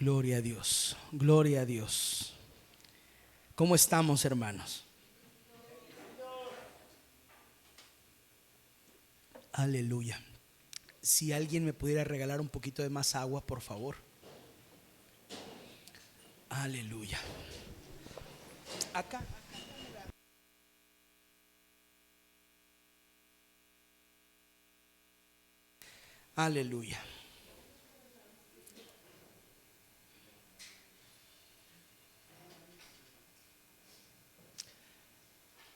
Gloria a Dios, gloria a Dios. ¿Cómo estamos, hermanos? Aleluya. Si alguien me pudiera regalar un poquito de más agua, por favor. Aleluya. Acá. Aleluya.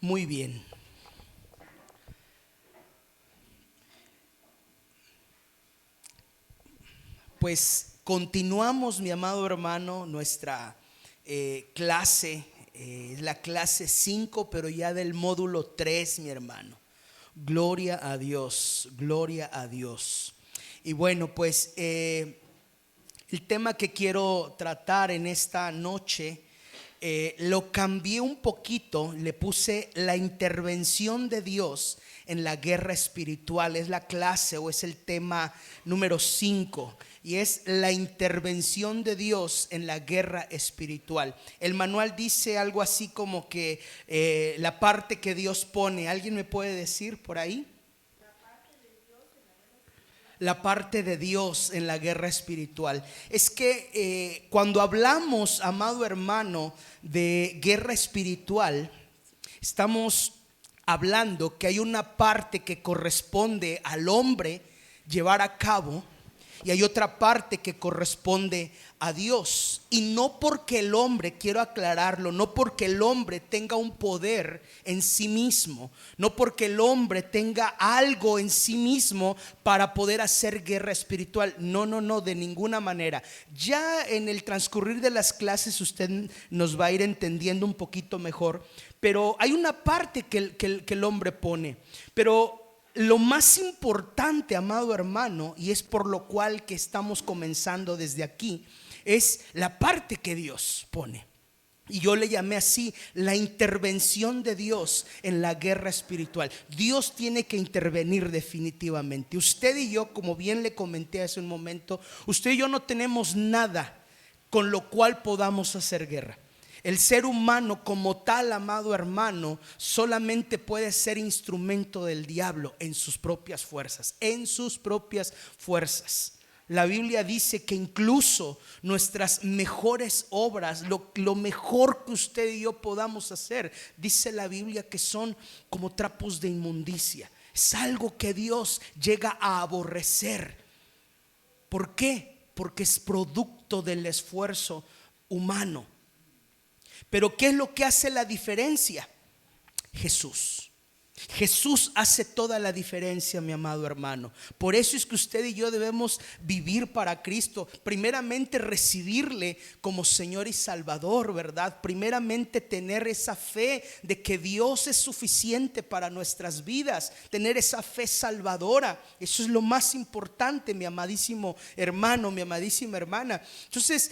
Muy bien. Pues continuamos, mi amado hermano, nuestra clase. Es la clase 5, pero ya del módulo 3, mi hermano. Gloria a Dios, gloria a Dios. Y bueno, pues el tema que quiero tratar en esta noche lo cambié un poquito, le puse la intervención de Dios en la guerra espiritual. Es la clase o es el tema número 5 y es la intervención de Dios en la guerra espiritual. El manual dice algo así como que la parte que Dios pone. ¿Alguien me puede decir por ahí? La parte de Dios en la guerra espiritual. Es que cuando hablamos, amado hermano, de guerra espiritual, estamos hablando que hay una parte que corresponde al hombre llevar a cabo y hay otra parte que corresponde a Dios. Y no porque el hombre, quiero aclararlo, no porque el hombre tenga un poder en sí mismo, no porque el hombre tenga algo en sí mismo para poder hacer guerra espiritual. No, de ninguna manera. Ya en el transcurrir de las clases usted nos va a ir entendiendo un poquito mejor. Pero hay una parte que el hombre pone. Pero lo más importante, amado hermano, y es por lo cual que estamos comenzando desde aquí, es la parte que Dios pone. Y yo le llamé así, la intervención de Dios en la guerra espiritual. Dios tiene que intervenir definitivamente. Usted y yo, como bien le comenté hace un momento, usted y yo no tenemos nada con lo cual podamos hacer guerra. El ser humano como tal, amado hermano, solamente puede ser instrumento del diablo en sus propias fuerzas, en sus propias fuerzas. La Biblia dice que incluso nuestras mejores obras, lo mejor que usted y yo podamos hacer, dice la Biblia que son como trapos de inmundicia. Es algo que Dios llega a aborrecer. ¿Por qué? Porque es producto del esfuerzo humano. Pero ¿qué es lo que hace la diferencia? Jesús. Jesús hace toda la diferencia, mi amado hermano. Por eso es que usted y yo debemos vivir para Cristo. Primeramente recibirle como Señor y Salvador, ¿verdad? Primeramente tener esa fe de que Dios es suficiente para nuestras vidas. Tener esa fe salvadora. Eso es lo más importante, mi amadísimo hermano, mi amadísima hermana. Entonces,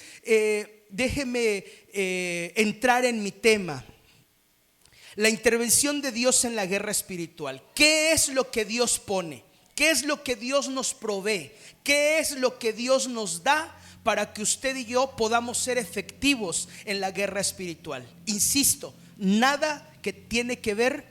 déjeme entrar en mi tema. La intervención de Dios en la guerra espiritual. ¿Qué es lo que Dios pone? ¿Qué es lo que Dios nos provee? ¿Qué es lo que Dios nos da para que usted y yo podamos ser efectivos en la guerra espiritual? Insisto, nada que tiene que ver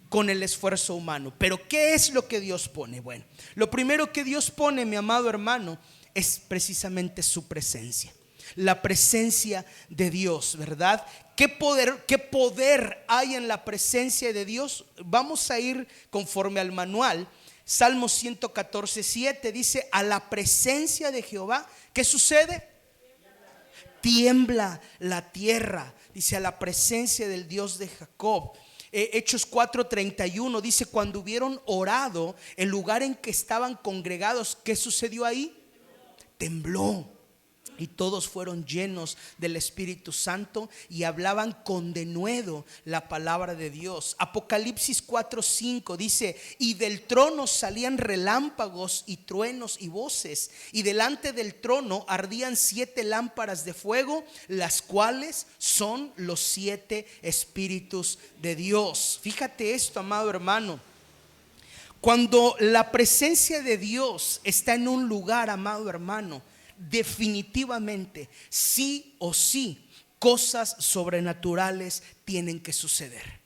con el esfuerzo humano. Pero ¿qué es lo que Dios pone? Bueno, lo primero que Dios pone, mi amado hermano, es precisamente su presencia. La presencia de Dios, ¿verdad? ¿Qué poder hay en la presencia de Dios? Vamos a ir conforme al manual. Salmo 114:7 dice: a la presencia de Jehová, ¿qué sucede? Tiembla la tierra. Dice: a la presencia del Dios de Jacob. Hechos 4:31 dice: cuando hubieron orado, el lugar en que estaban congregados, ¿qué sucedió ahí? Tembló. Y todos fueron llenos del Espíritu Santo y hablaban con denuedo la palabra de Dios. Apocalipsis 4:5 dice: y del trono salían relámpagos y truenos y voces, y delante del trono ardían 7 lámparas de fuego, las cuales son los 7 Espíritus de Dios. Fíjate esto, amado hermano. Cuando la presencia de Dios está en un lugar, amado hermano, definitivamente, sí o sí, cosas sobrenaturales tienen que suceder.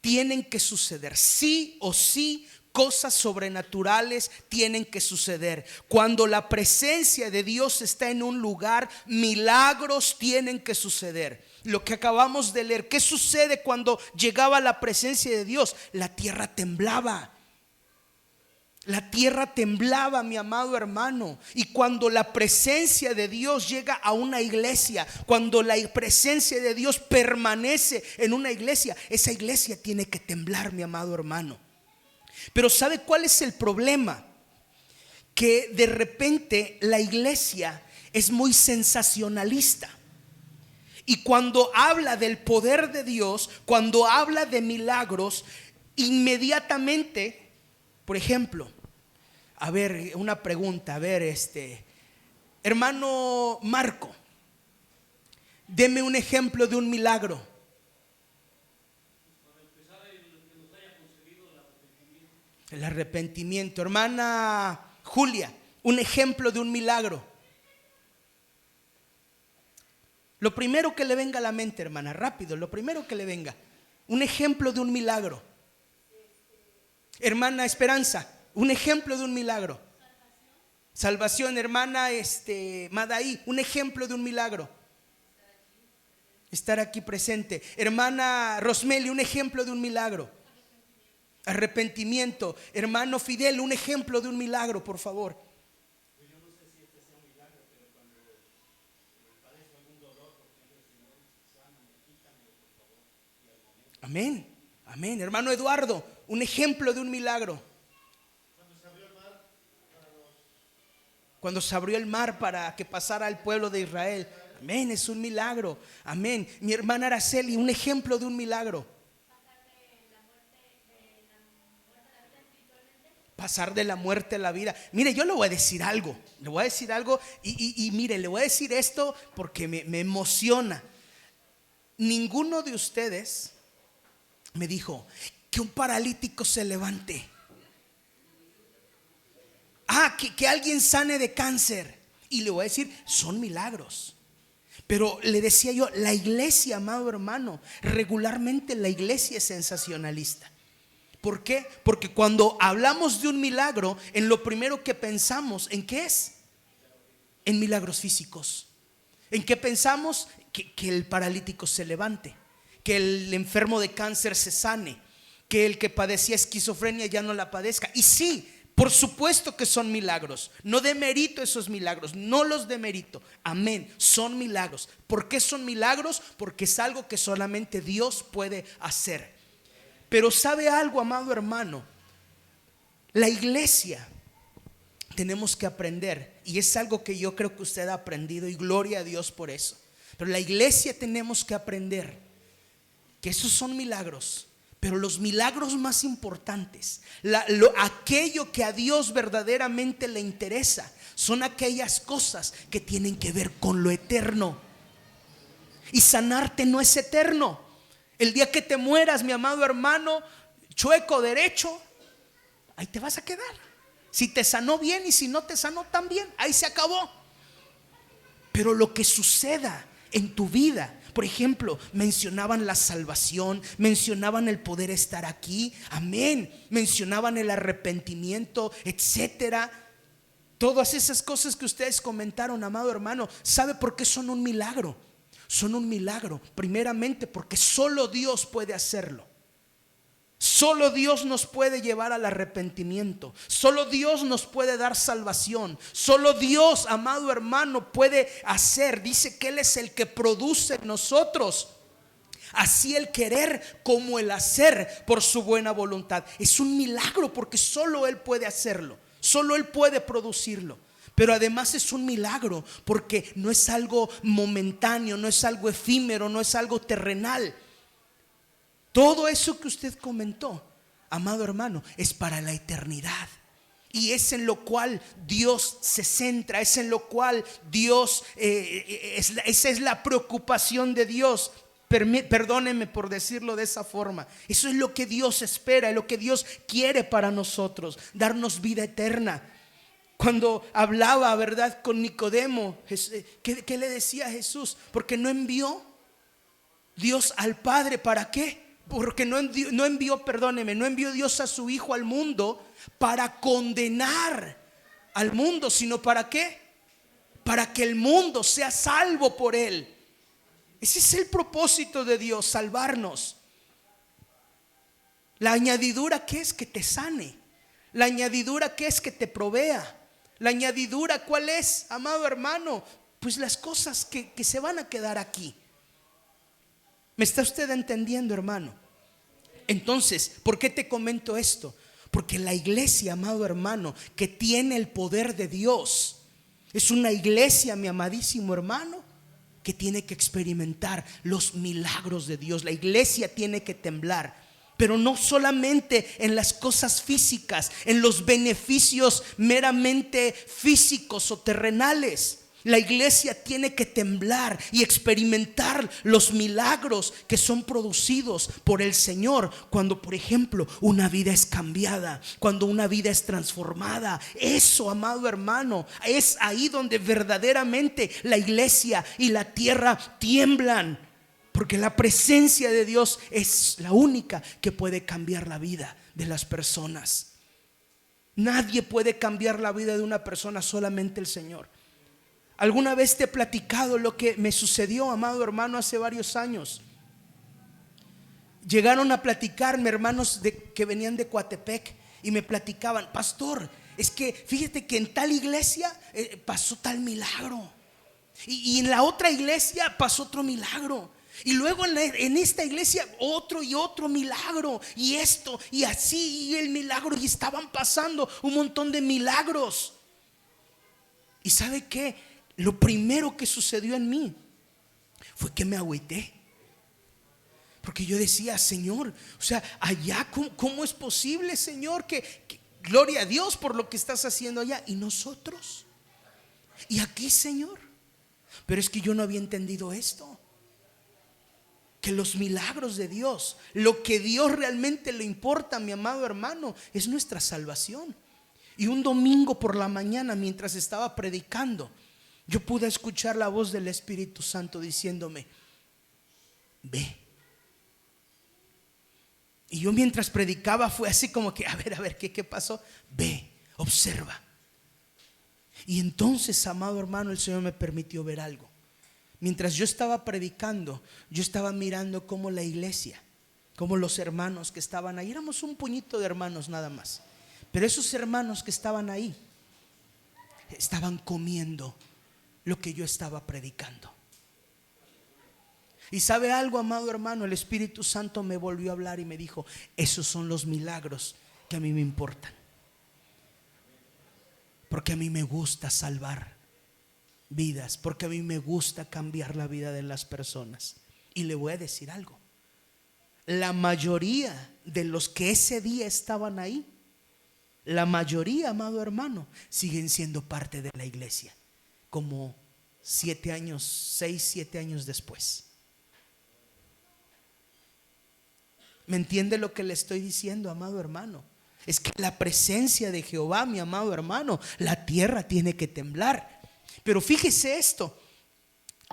Tienen que suceder, sí o sí. Cosas sobrenaturales tienen que suceder. Cuando la presencia de Dios está en un lugar, milagros tienen que suceder. Lo que acabamos de leer, ¿qué sucede cuando llegaba la presencia de Dios? La tierra temblaba. La tierra temblaba, mi amado hermano. Y cuando la presencia de Dios llega a una iglesia, cuando la presencia de Dios permanece en una iglesia, esa iglesia tiene que temblar, mi amado hermano. Pero ¿sabe cuál es el problema? Que de repente la iglesia es muy sensacionalista. Y cuando habla del poder de Dios, cuando habla de milagros, inmediatamente, por ejemplo, a ver, una pregunta, a ver, hermano Marco, deme un ejemplo de un milagro. El arrepentimiento. Hermana Julia, un ejemplo de un milagro. Lo primero que le venga a la mente, hermana, rápido, lo primero que le venga. Un ejemplo de un milagro. Hermana Esperanza, un ejemplo de un milagro. Salvación, hermana Madaí, un ejemplo de un milagro. Estar aquí presente. Hermana Rosmeli, un ejemplo de un milagro. Arrepentimiento. Hermano Fidel, un ejemplo de un milagro, por favor. Yo no sé si este sea un milagro, pero cuando padezco algún dolor, porque el Señor sáname, quítame, por favor, y al momento. Amén, amén. Hermano Eduardo, un ejemplo de un milagro. Cuando se abrió el mar para que pasara al pueblo de Israel. Amén, es un milagro. Amén. Mi hermana Araceli, un ejemplo de un milagro. Pasar de la muerte a la vida. Mire, yo le voy a decir algo. Le voy a decir algo y mire, le voy a decir esto porque me emociona. Ninguno de ustedes me dijo que un paralítico se levante. Que alguien sane de cáncer. Y le voy a decir, son milagros. Pero le decía yo, la iglesia, amado hermano, regularmente la iglesia es sensacionalista. ¿Por qué? Porque cuando hablamos de un milagro, en lo primero que pensamos, ¿en qué es? En milagros físicos. ¿En qué pensamos? Que el paralítico se levante, que el enfermo de cáncer se sane, que el que padecía esquizofrenia ya no la padezca. Y sí, por supuesto que son milagros. No demerito esos milagros, no los demerito. Amén, son milagros. ¿Por qué son milagros? Porque es algo que solamente Dios puede hacer. Pero ¿sabe algo, amado hermano? La iglesia tenemos que aprender, y es algo que yo creo que usted ha aprendido, y gloria a Dios por eso. Pero la iglesia tenemos que aprender que esos son milagros. Pero los milagros más importantes, aquello que a Dios verdaderamente le interesa, son aquellas cosas que tienen que ver con lo eterno. Y sanarte no es eterno. El día que te mueras, mi amado hermano, chueco derecho, ahí te vas a quedar. Si te sanó bien y si no te sanó tan bien, ahí se acabó. Pero lo que suceda en tu vida, por ejemplo, mencionaban la salvación, mencionaban el poder estar aquí, amén, mencionaban el arrepentimiento, etcétera. Todas esas cosas que ustedes comentaron, amado hermano, ¿sabe por qué son un milagro? Son un milagro primeramente porque solo Dios puede hacerlo. Solo Dios nos puede llevar al arrepentimiento. Solo Dios nos puede dar salvación. Solo Dios, amado hermano, puede hacer. Dice que Él es el que produce en nosotros así el querer como el hacer por su buena voluntad. Es un milagro porque solo Él puede hacerlo. Solo Él puede producirlo. Pero además es un milagro porque no es algo momentáneo, no es algo efímero, no es algo terrenal. Todo eso que usted comentó, amado hermano, es para la eternidad. Y es en lo cual Dios se centra, es en lo cual Dios, esa es la preocupación de Dios. Perdónenme por decirlo de esa forma. Eso es lo que Dios espera, es lo que Dios quiere para nosotros, darnos vida eterna. Cuando hablaba, ¿verdad?, con Nicodemo, ¿qué le decía a Jesús? Porque no envió Dios al Padre, ¿para qué? Porque no envió Dios a su Hijo al mundo para condenar al mundo, sino ¿para qué? Para que el mundo sea salvo por él. Ese es el propósito de Dios, salvarnos. La añadidura, ¿qué es? Que te sane. La añadidura, ¿qué es? Que te provea. La añadidura, ¿cuál es, amado hermano? Pues las cosas que se van a quedar aquí. ¿Me está usted entendiendo, hermano? Entonces, ¿por qué te comento esto? Porque la iglesia, amado hermano, que tiene el poder de Dios, es una iglesia, mi amadísimo hermano, que tiene que experimentar los milagros de Dios. La iglesia tiene que temblar, pero no solamente en las cosas físicas, en los beneficios meramente físicos o terrenales. La iglesia tiene que temblar y experimentar los milagros que son producidos por el Señor cuando, por ejemplo, una vida es cambiada, cuando una vida es transformada. Eso, amado hermano, es ahí donde verdaderamente la iglesia y la tierra tiemblan, porque la presencia de Dios es la única que puede cambiar la vida de las personas. Nadie puede cambiar la vida de una persona, solamente el Señor. Alguna vez te he platicado lo que me sucedió, amado hermano, hace varios años. Llegaron a platicarme hermanos que venían de Coatepec y me platicaban: pastor, es que fíjate que en tal iglesia pasó tal milagro, y en la otra iglesia pasó otro milagro, y luego en esta iglesia otro y otro milagro, y esto y así, y el milagro, y estaban pasando un montón de milagros. ¿Y sabe qué? Lo primero que sucedió en mí fue que me agüité, porque yo decía: Señor, o sea, allá, ¿cómo es posible, Señor, que gloria a Dios por lo que estás haciendo allá, y nosotros? Y aquí, Señor. Pero es que yo no había entendido esto, que los milagros de Dios, lo que Dios realmente le importa, mi amado hermano, es nuestra salvación. Y un domingo por la mañana, mientras estaba predicando, yo pude escuchar la voz del Espíritu Santo diciéndome: ve. Y yo, mientras predicaba, fue así como que, a ver, ¿qué pasó? Ve, observa. Y entonces, amado hermano, el Señor me permitió ver algo. Mientras yo estaba predicando, yo estaba mirando cómo la iglesia, cómo los hermanos que estaban ahí, éramos un puñito de hermanos nada más, pero esos hermanos que estaban ahí estaban comiendo lo que yo estaba predicando. Y sabe algo, amado hermano, el Espíritu Santo me volvió a hablar y me dijo: esos son los milagros que a mí me importan, porque a mí me gusta salvar vidas, porque a mí me gusta cambiar la vida de las personas. Y le voy a decir algo: la mayoría de los que ese día estaban ahí, la mayoría, amado hermano, siguen siendo parte de la iglesia, como 7 años, 6, 7 años después. ¿Me entiende lo que le estoy diciendo, amado hermano? Es que la presencia de Jehová, mi amado hermano, la tierra tiene que temblar. Pero fíjese esto,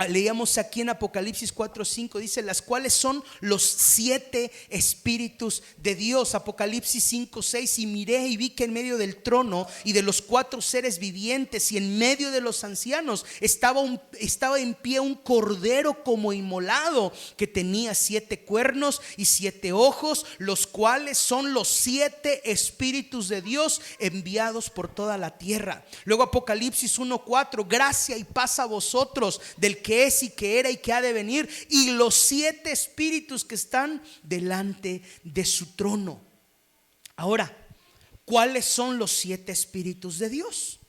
leíamos aquí en Apocalipsis 4:5, dice: las cuales son los 7 espíritus de Dios. Apocalipsis 5:6: y miré y vi que en medio del trono y de los 4 seres vivientes y en medio de los ancianos estaba en pie un cordero como inmolado, que tenía 7 cuernos y 7 ojos, los cuales son los 7 espíritus de Dios enviados por toda la tierra. Luego Apocalipsis 1:4: gracia y paz a vosotros, del que es y que era y que ha de venir, y los 7 espíritus que están delante de su trono. Ahora, ¿cuáles son los 7 espíritus de Dios?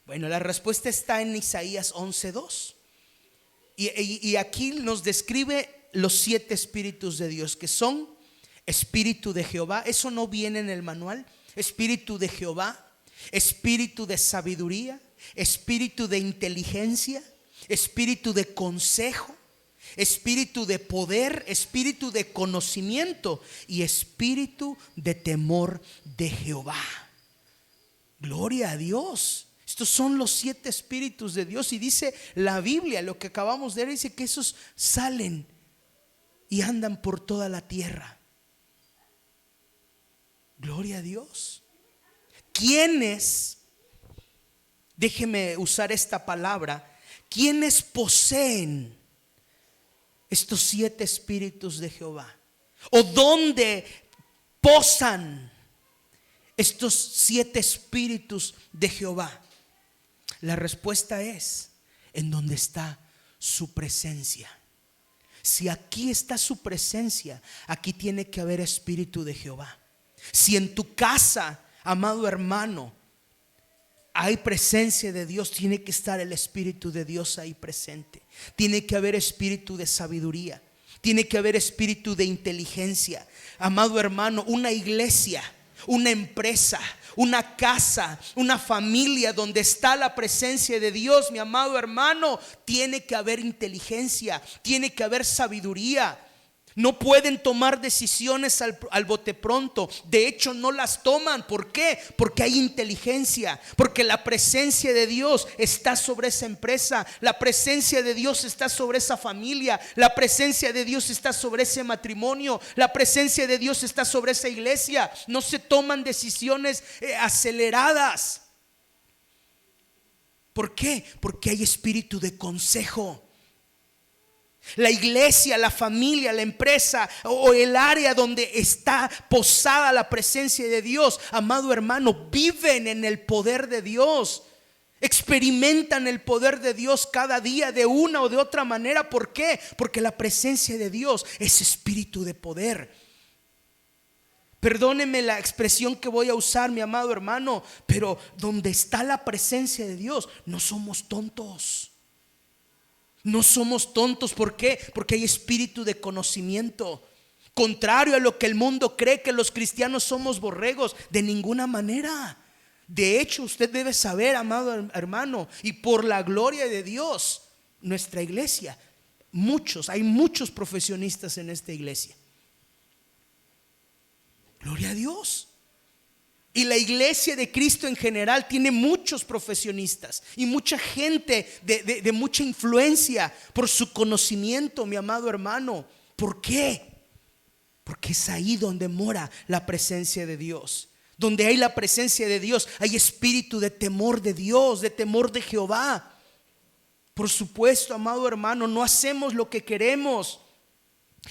Bueno, la respuesta está en Isaías 11:2. Y aquí nos describe los 7 espíritus de Dios, que son: espíritu de Jehová. Eso no viene en el manual. Espíritu de Jehová, espíritu de sabiduría, espíritu de inteligencia, espíritu de consejo, espíritu de poder, espíritu de conocimiento y espíritu de temor de Jehová. Gloria a Dios. Estos son los 7 espíritus de Dios. Y dice la Biblia, lo que acabamos de leer, dice que esos salen y andan por toda la tierra. Gloria a Dios. ¿Quiénes? Déjeme usar esta palabra. ¿Quiénes poseen estos 7 espíritus de Jehová? ¿O dónde posan estos 7 espíritus de Jehová? La respuesta es en donde está su presencia. Si aquí está su presencia, aquí tiene que haber espíritu de Jehová. Si en tu casa, amado hermano, hay presencia de Dios, tiene que estar el espíritu de Dios ahí presente. Tiene que haber espíritu de sabiduría, tiene que haber espíritu de inteligencia. Amado hermano, una iglesia, una empresa, una casa, una familia donde está la presencia de Dios, mi amado hermano, tiene que haber inteligencia, tiene que haber sabiduría. No pueden tomar decisiones al bote pronto. De hecho, no las toman. ¿Por qué? Porque hay inteligencia, porque la presencia de Dios está sobre esa empresa, la presencia de Dios está sobre esa familia, la presencia de Dios está sobre ese matrimonio, la presencia de Dios está sobre esa iglesia. No se toman decisiones aceleradas. ¿Por qué? Porque hay espíritu de consejo. La iglesia, la familia, la empresa o el área donde está posada la presencia de Dios, amado hermano, viven en el poder de Dios. Experimentan el poder de Dios cada día de una o de otra manera. ¿Por qué? Porque la presencia de Dios es espíritu de poder. Perdóneme la expresión que voy a usar, mi amado hermano, pero donde está la presencia de Dios, no somos tontos. No somos tontos. ¿Por qué? Porque hay espíritu de conocimiento. Contrario a lo que el mundo cree, que los cristianos somos borregos, de ninguna manera. De hecho, usted debe saber, amado hermano, y por la gloria de Dios, nuestra iglesia, hay muchos profesionistas en esta iglesia. Gloria a Dios. Y la iglesia de Cristo en general tiene muchos profesionistas y mucha gente de mucha influencia por su conocimiento, mi amado hermano. ¿Por qué? Porque es ahí donde mora la presencia de Dios. Donde hay la presencia de Dios, hay espíritu de temor de Dios, de temor de Jehová. Por supuesto, amado hermano, no hacemos lo que queremos.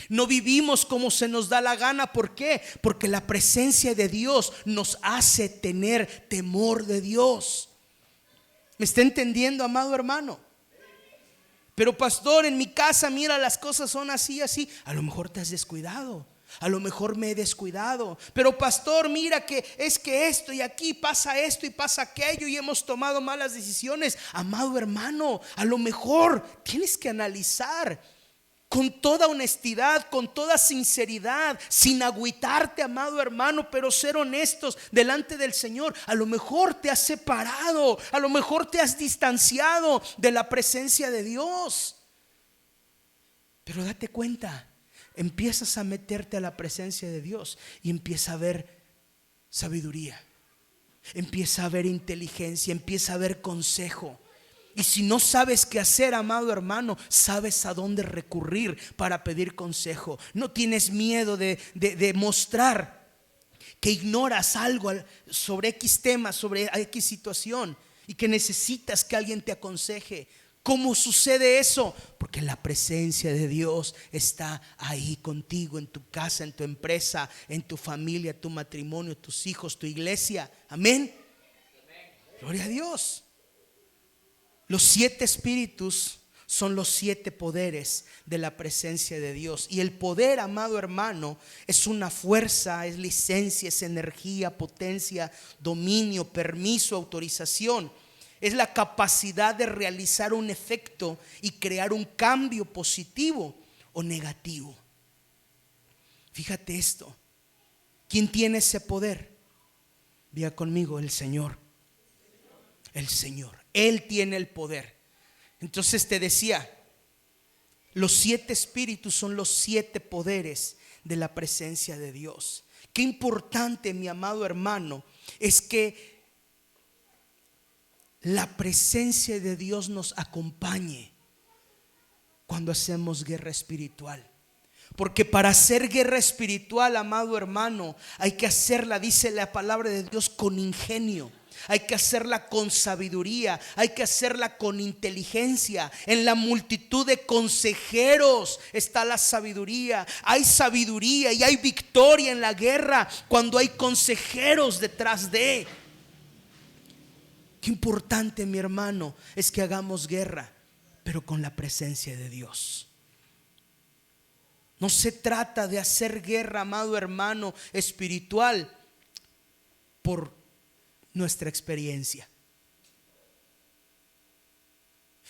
No vivimos como se nos da la gana. ¿Por qué? Porque la presencia de Dios nos hace tener temor de Dios. ¿Me está entendiendo, amado hermano? Pero pastor, en mi casa, mira, las cosas son así, así. A lo mejor te has descuidado. A lo mejor me he descuidado. Pero pastor, mira que es que esto y aquí pasa esto y pasa aquello y hemos tomado malas decisiones. Amado hermano, a lo mejor tienes que analizar con toda honestidad, con toda sinceridad, sin agüitarte, amado hermano, pero ser honestos delante del Señor. A lo mejor te has separado, a lo mejor te has distanciado de la presencia de Dios. Pero date cuenta, empiezas a meterte a la presencia de Dios y empieza a haber sabiduría, empieza a haber inteligencia, empieza a haber consejo. Y si no sabes qué hacer, amado hermano, sabes a dónde recurrir para pedir consejo. No tienes miedo de mostrar que ignoras algo sobre X tema, sobre X situación, y que necesitas que alguien te aconseje. ¿Cómo sucede eso? Porque la presencia de Dios está ahí contigo, en tu casa, en tu empresa, en tu familia, tu matrimonio, tus hijos, tu iglesia. Amén. Gloria a Dios. Los 7 espíritus son los 7 poderes de la presencia de Dios. Y el poder, amado hermano, es una fuerza, es licencia, es energía, potencia, dominio, permiso, autorización. Es la capacidad de realizar un efecto y crear un cambio positivo o negativo. Fíjate esto. ¿Quién tiene ese poder? Diga conmigo, el Señor. El Señor. Él tiene el poder. Entonces te decía, los 7 espíritus son los 7 poderes de la presencia de Dios. Qué importante, mi amado hermano, es que la presencia de Dios nos acompañe cuando hacemos guerra espiritual. Porque para hacer guerra espiritual, amado hermano, hay que hacerla, dice la palabra de Dios, con ingenio. Hay que hacerla con sabiduría, hay que hacerla con inteligencia. En la multitud de consejeros está la sabiduría. Hay sabiduría y hay victoria en la guerra cuando hay consejeros detrás de. Qué importante, mi hermano, es que hagamos guerra, pero con la presencia de Dios. No se trata de hacer guerra, amado hermano, espiritual por nuestra experiencia.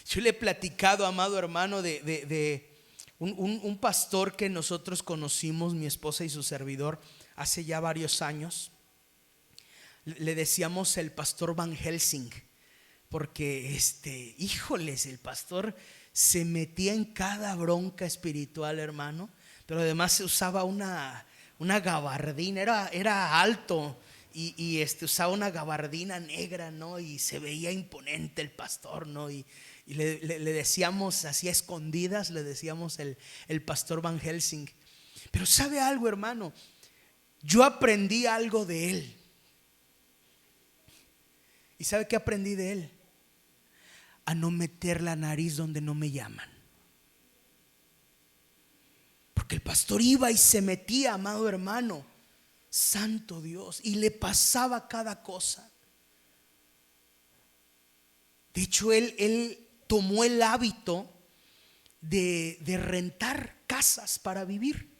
Yo le he platicado, amado hermano, de un pastor que nosotros conocimos, mi esposa y su servidor, hace ya varios años. Le decíamos el pastor Van Helsing, porque híjoles, el pastor se metía en cada bronca espiritual, hermano, pero además se usaba una gabardina, era alto y usaba una gabardina negra, ¿no? Y se veía imponente el pastor, ¿no? Y le decíamos así a escondidas, le decíamos el pastor Van Helsing. Pero ¿sabe algo, hermano? Yo aprendí algo de él. ¿Y sabe qué aprendí de él? A no meter la nariz donde no me llaman. Porque el pastor iba y se metía, amado hermano, santo Dios, y le pasaba cada cosa. De hecho, él tomó el hábito de rentar casas para vivir.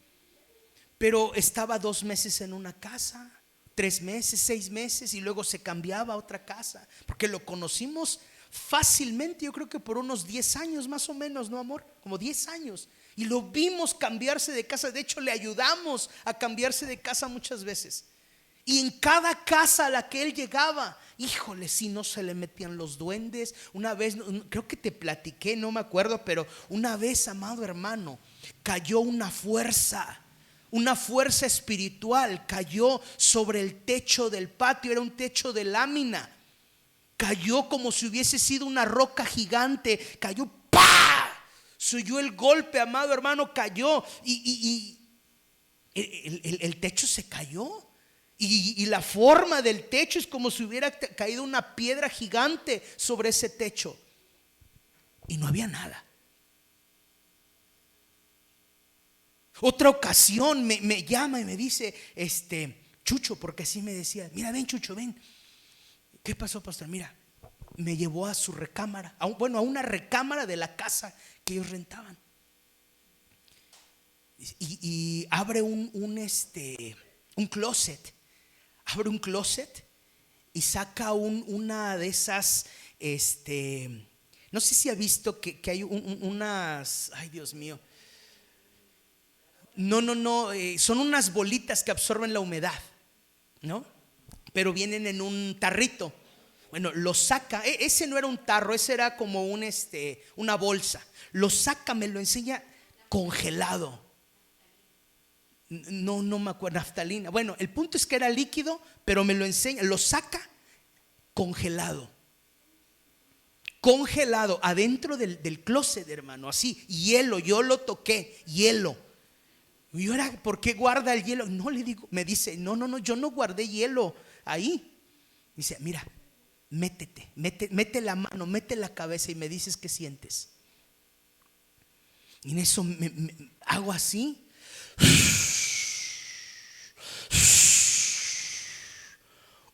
Pero estaba 2 meses en una casa, 3 meses, 6 meses, y luego se cambiaba a otra casa. Porque lo conocimos fácilmente, yo creo que por unos 10 años más o menos, ¿no, amor? Como 10 años. Y lo vimos cambiarse de casa. De hecho, le ayudamos a cambiarse de casa muchas veces. Y en cada casa a la que él llegaba, híjole, si no se le metían los duendes. Una vez, creo que te platiqué, no me acuerdo, pero una vez, amado hermano, cayó una fuerza espiritual, cayó sobre el techo del patio. Era un techo de lámina. Cayó como si hubiese sido una roca gigante. Cayó, ¡pah! Se oyó el golpe, amado hermano, cayó y el techo se cayó. Y la forma del techo es como si hubiera caído una piedra gigante sobre ese techo. Y no había nada. Otra ocasión me llama y me dice, Chucho, porque así me decía, mira, ven Chucho, ven. ¿Qué pasó, pastor? Mira, me llevó a su recámara, a una recámara de la casa que ellos rentaban. Y abre un closet. Abre un closet y saca una de esas, no sé si ha visto que hay unas, ay Dios mío. No, son unas bolitas que absorben la humedad, ¿no? Pero vienen en un tarrito. Bueno, lo saca, ese no era un tarro, ese era como una bolsa. Lo saca, me lo enseña congelado. No me acuerdo, naftalina. Bueno, el punto es que era líquido, pero me lo enseña, lo saca congelado. Congelado adentro del closet, hermano, así, hielo, yo lo toqué, hielo. Y ahora, ¿por qué guarda el hielo? No, le digo, me dice, no, yo no guardé hielo ahí. Dice, mira, mete la mano, mete la cabeza y me dices qué sientes. Y en eso me hago así.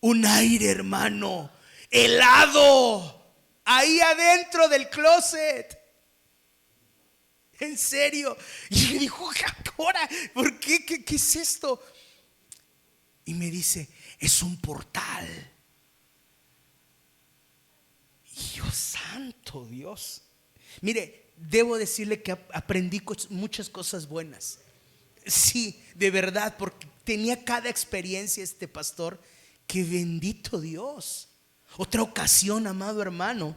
Un aire, hermano, helado, ahí adentro del closet. En serio. Y le dijo, ahora, ¿por qué? ¿Qué es esto? Y me dice, es un portal. Y yo, santo Dios. Mire, debo decirle que aprendí muchas cosas buenas. Sí, de verdad, porque tenía cada experiencia este pastor. Que bendito Dios. Otra ocasión, amado hermano,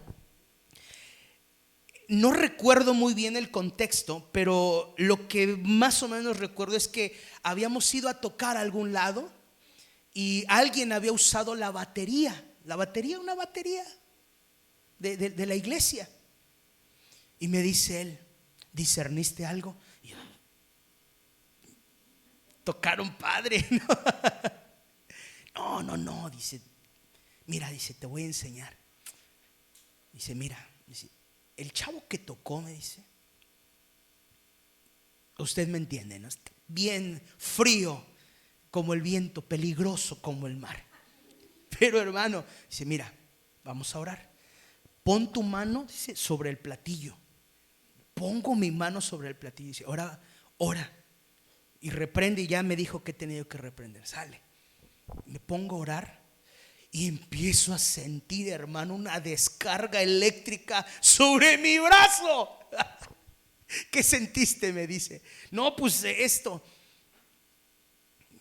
no recuerdo muy bien el contexto, pero lo que más o menos recuerdo es que habíamos ido a tocar a algún lado y alguien había usado la batería, una batería. de la iglesia. Y me dice él, ¿discerniste algo? Y yo, tocaron padre. No, dice, mira, dice, te voy a enseñar. Dice, mira, dice, el chavo que tocó, me dice, usted me entiende, ¿no? Está bien frío como el viento, peligroso como el mar. Pero hermano, dice, mira, vamos a orar. Pon tu mano, dice, sobre el platillo. Pongo mi mano sobre el platillo. Dice, ora. Y reprende, y ya me dijo que he tenido que reprender. Sale. Me pongo a orar y empiezo a sentir, hermano, una descarga eléctrica sobre mi brazo. ¿Qué sentiste? Me dice. No, pues esto.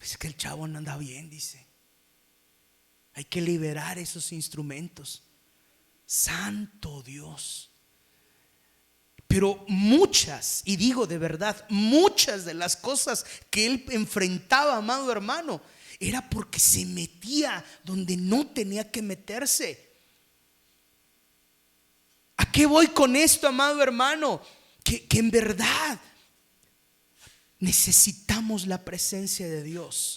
Es que el chavo no anda bien, dice. Hay que liberar esos instrumentos. Santo Dios. Pero muchas, y digo de verdad, muchas de las cosas que él enfrentaba, amado hermano, era porque se metía donde no tenía que meterse. ¿A qué voy con esto, amado hermano? Que en verdad necesitamos la presencia de Dios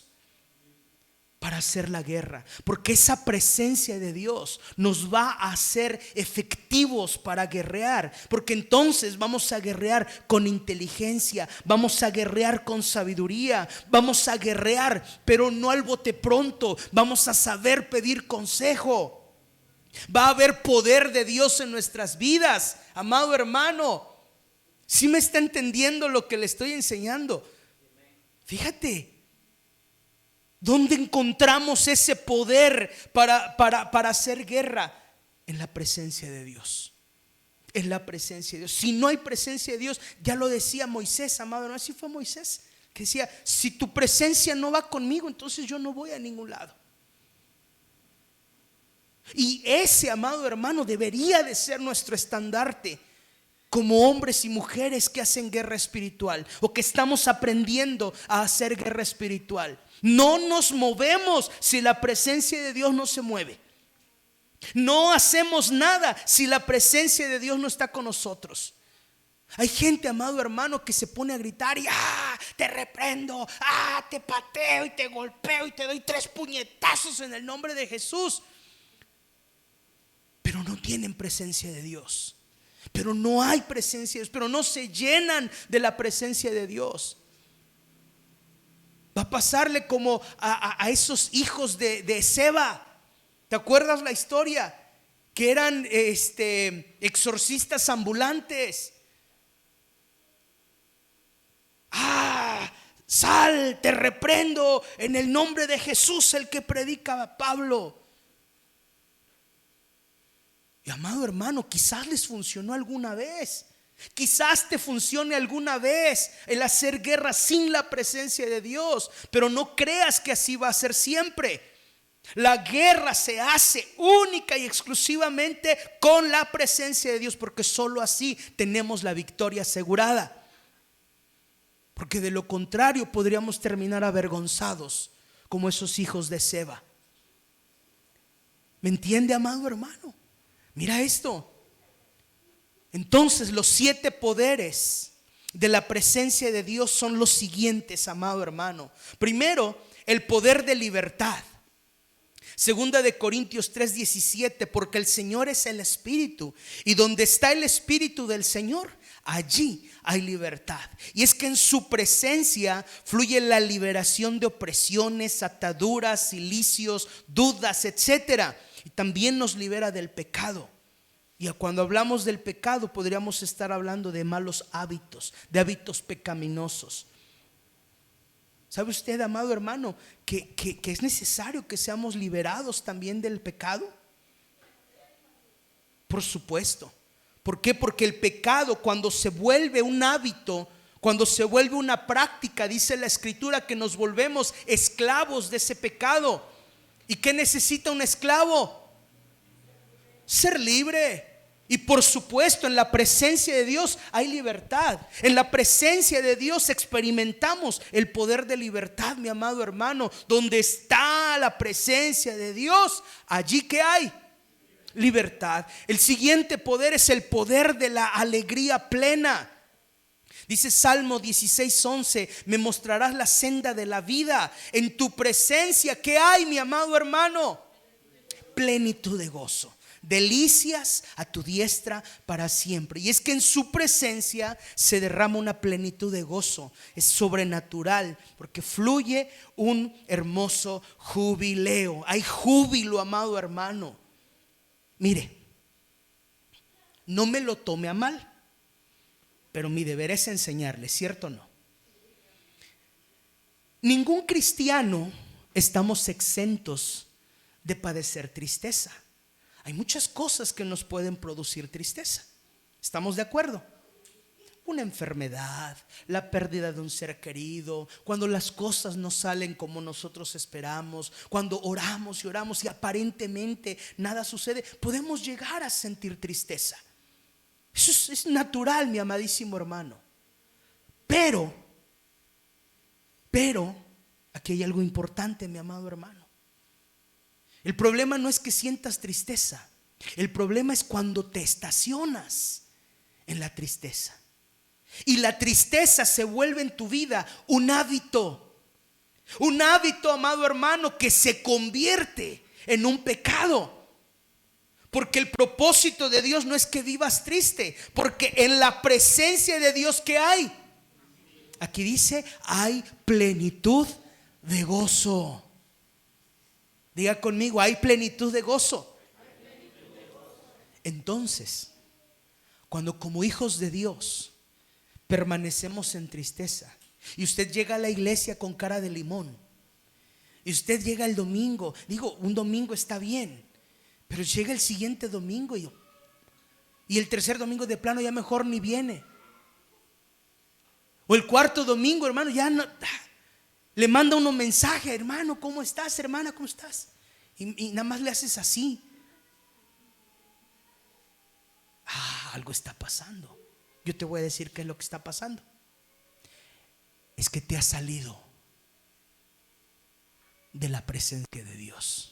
para hacer la guerra, porque esa presencia de Dios nos va a hacer efectivos para guerrear, porque entonces vamos a guerrear con inteligencia, vamos a guerrear con sabiduría, vamos a guerrear, pero no al bote pronto, vamos a saber pedir consejo. Va a haber poder de Dios en nuestras vidas, amado hermano. ¿Sí me está entendiendo lo que le estoy enseñando? Fíjate. ¿Dónde encontramos ese poder para hacer guerra? En la presencia de Dios. En la presencia de Dios. Si no hay presencia de Dios, ya lo decía Moisés, amado, ¿no? Así fue Moisés, que decía, si tu presencia no va conmigo, entonces yo no voy a ningún lado. Y ese, amado hermano, debería de ser nuestro estandarte como hombres y mujeres que hacen guerra espiritual, o que estamos aprendiendo a hacer guerra espiritual. No nos movemos si la presencia de Dios no se mueve. No hacemos nada si la presencia de Dios no está con nosotros. Hay gente, amado hermano, que se pone a gritar y te reprendo, te pateo y te golpeo y te doy 3 puñetazos en el nombre de Jesús. Pero no tienen presencia de Dios. Pero no hay presencia de Dios, pero no se llenan de la presencia de Dios. Va a pasarle como a esos hijos de Seba. ¿Te acuerdas la historia? Que eran exorcistas ambulantes. Sal, te reprendo en el nombre de Jesús, el que predica Pablo. Y amado hermano, quizás les funcionó alguna vez. Quizás te funcione alguna vez el hacer guerra sin la presencia de Dios, pero no creas que así va a ser siempre. La guerra se hace única y exclusivamente con la presencia de Dios, porque solo así tenemos la victoria asegurada. Porque de lo contrario podríamos terminar avergonzados como esos hijos de Seba. ¿Me entiende, amado hermano? Mira esto. Entonces los 7 poderes de la presencia de Dios son los siguientes, amado hermano. Primero, el poder de libertad. Segunda de Corintios 3:17, porque el Señor es el Espíritu, y donde está el Espíritu del Señor, allí hay libertad. Y es que en su presencia fluye la liberación de opresiones, ataduras, cilicios, dudas, etcétera. Y también nos libera del pecado. Y cuando hablamos del pecado, podríamos estar hablando de malos hábitos, de hábitos pecaminosos. ¿Sabe usted, amado hermano, que es necesario que seamos liberados también del pecado? Por supuesto. ¿Por qué? Porque el pecado, cuando se vuelve un hábito, cuando se vuelve una práctica, dice la Escritura que nos volvemos esclavos de ese pecado. ¿Y qué necesita un esclavo? Ser libre. Y por supuesto, en la presencia de Dios hay libertad. En la presencia de Dios experimentamos el poder de libertad, mi amado hermano. Donde está la presencia de Dios, allí que hay libertad. El siguiente poder es el poder de la alegría plena. Dice Salmo 16:11: me mostrarás la senda de la vida. En tu presencia, ¿qué hay, mi amado hermano? Plenitud de gozo, delicias a tu diestra para siempre. Y es que en su presencia se derrama una plenitud de gozo. Es sobrenatural porque fluye un hermoso jubileo. Hay júbilo, amado hermano. Mire, no me lo tome a mal, pero mi deber es enseñarle, ¿cierto o no? Ningún cristiano estamos exentos de padecer tristeza. Hay muchas cosas que nos pueden producir tristeza. ¿Estamos de acuerdo? Una enfermedad, la pérdida de un ser querido, cuando las cosas no salen como nosotros esperamos, cuando oramos y oramos y aparentemente nada sucede, podemos llegar a sentir tristeza. Eso es natural, mi amadísimo hermano. Pero, aquí hay algo importante, mi amado hermano. El problema no es que sientas tristeza. El problema es cuando te estacionas en la tristeza. Y la tristeza se vuelve en tu vida un hábito. Un hábito, amado hermano, que se convierte en un pecado. Porque el propósito de Dios no es que vivas triste, porque en la presencia de Dios, ¿qué hay? Aquí dice, hay plenitud de gozo. Diga conmigo, hay plenitud de gozo. Entonces, cuando como hijos de Dios permanecemos en tristeza, y usted llega a la iglesia con cara de limón, y usted llega el domingo, digo, un domingo está bien, pero llega el siguiente domingo y el tercer domingo de plano ya mejor ni viene. O el cuarto domingo, hermano, ya no, le manda uno mensaje: hermano, ¿cómo estás? Hermana, ¿cómo estás? Y nada más le haces así. Algo está pasando. Yo te voy a decir qué es lo que está pasando. Es que te has salido de la presencia de Dios.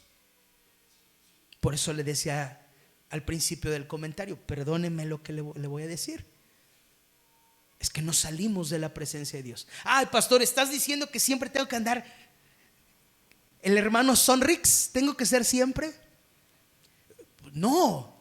Por eso le decía al principio del comentario, perdóneme lo que le voy a decir. Es que no salimos de la presencia de Dios. Ay, pastor, ¿estás diciendo que siempre tengo que andar el hermano Sonrix? ¿Tengo que ser siempre? No.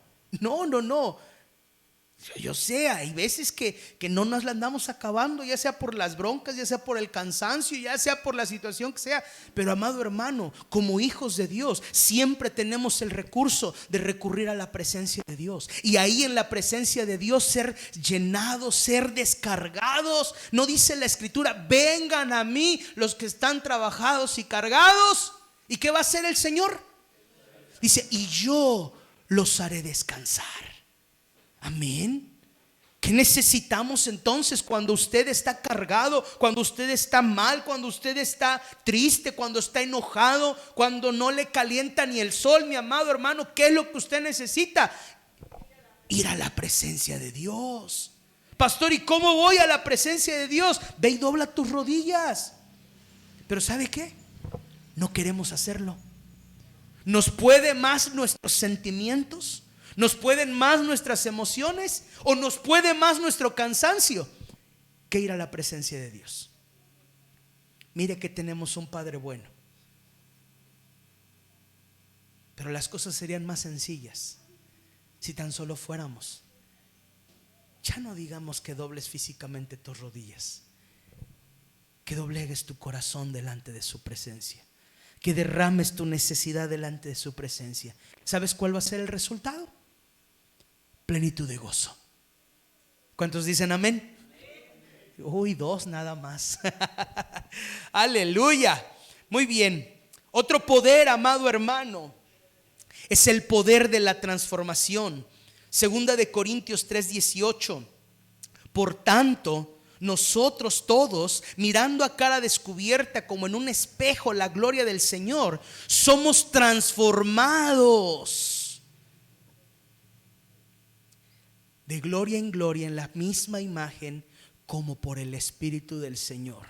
Yo sé, hay veces que no nos la andamos acabando, ya sea por las broncas, ya sea por el cansancio, ya sea por la situación que sea. Pero amado hermano, como hijos de Dios, siempre tenemos el recurso de recurrir a la presencia de Dios. Y ahí en la presencia de Dios ser llenados, ser descargados. ¿No dice la escritura: vengan a mí los que están trabajados y cargados? ¿Y qué va a hacer el Señor? Dice: y yo los haré descansar. Amén. ¿Qué necesitamos entonces cuando usted está cargado, cuando usted está mal, cuando usted está triste, cuando está enojado, cuando no le calienta ni el sol, mi amado hermano? ¿Qué es lo que usted necesita? Ir a la presencia de Dios. Pastor, ¿y cómo voy a la presencia de Dios? Ve y dobla tus rodillas. Pero ¿sabe qué? No queremos hacerlo. Nos puede más nuestros sentimientos, nos pueden más nuestras emociones, o nos puede más nuestro cansancio que ir a la presencia de Dios. Mire que tenemos un Padre bueno, pero las cosas serían más sencillas si tan solo fuéramos. Ya no digamos que dobles físicamente tus rodillas, que doblegues tu corazón delante de su presencia, que derrames tu necesidad delante de su presencia. ¿Sabes cuál va a ser el resultado? Plenitud de gozo. ¿Cuántos dicen amén? Uy, 2 nada más. Aleluya. Muy bien. Otro poder, amado hermano, es el poder de la transformación. Segunda de Corintios 3:18. Por tanto, nosotros todos, mirando a cara descubierta como en un espejo la gloria del Señor, somos transformados de gloria en gloria en la misma imagen como por el Espíritu del Señor.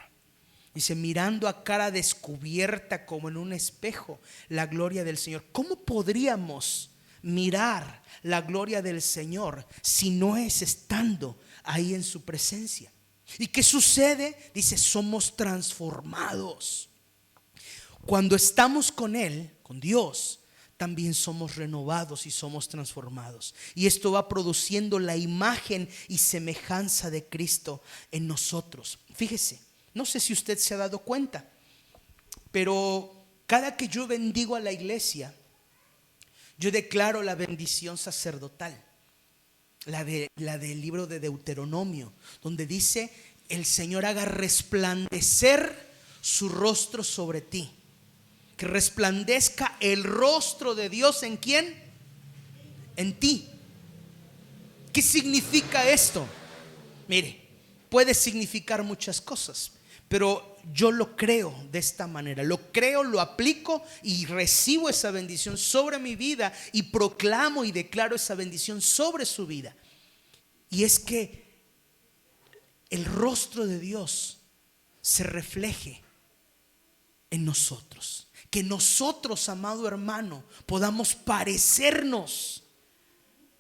Dice: mirando a cara descubierta como en un espejo la gloria del Señor. ¿Cómo podríamos mirar la gloria del Señor si no es estando ahí en su presencia? ¿Y qué sucede? Dice, somos transformados. Cuando estamos con Él, con Dios, también somos renovados y somos transformados. Y esto va produciendo la imagen y semejanza de Cristo en nosotros. Fíjese, no sé si usted se ha dado cuenta, pero cada que yo bendigo a la iglesia, yo declaro la bendición sacerdotal, la del libro de Deuteronomio, donde dice: el Señor haga resplandecer su rostro sobre ti. Que resplandezca el rostro de Dios, ¿en quién? En ti. ¿Qué significa esto? Mire, puede significar muchas cosas, pero yo lo creo de esta manera. Lo creo, lo aplico y recibo esa bendición sobre mi vida y proclamo y declaro esa bendición sobre su vida. Y es que el rostro de Dios se refleje en nosotros. Que nosotros, amado hermano, podamos parecernos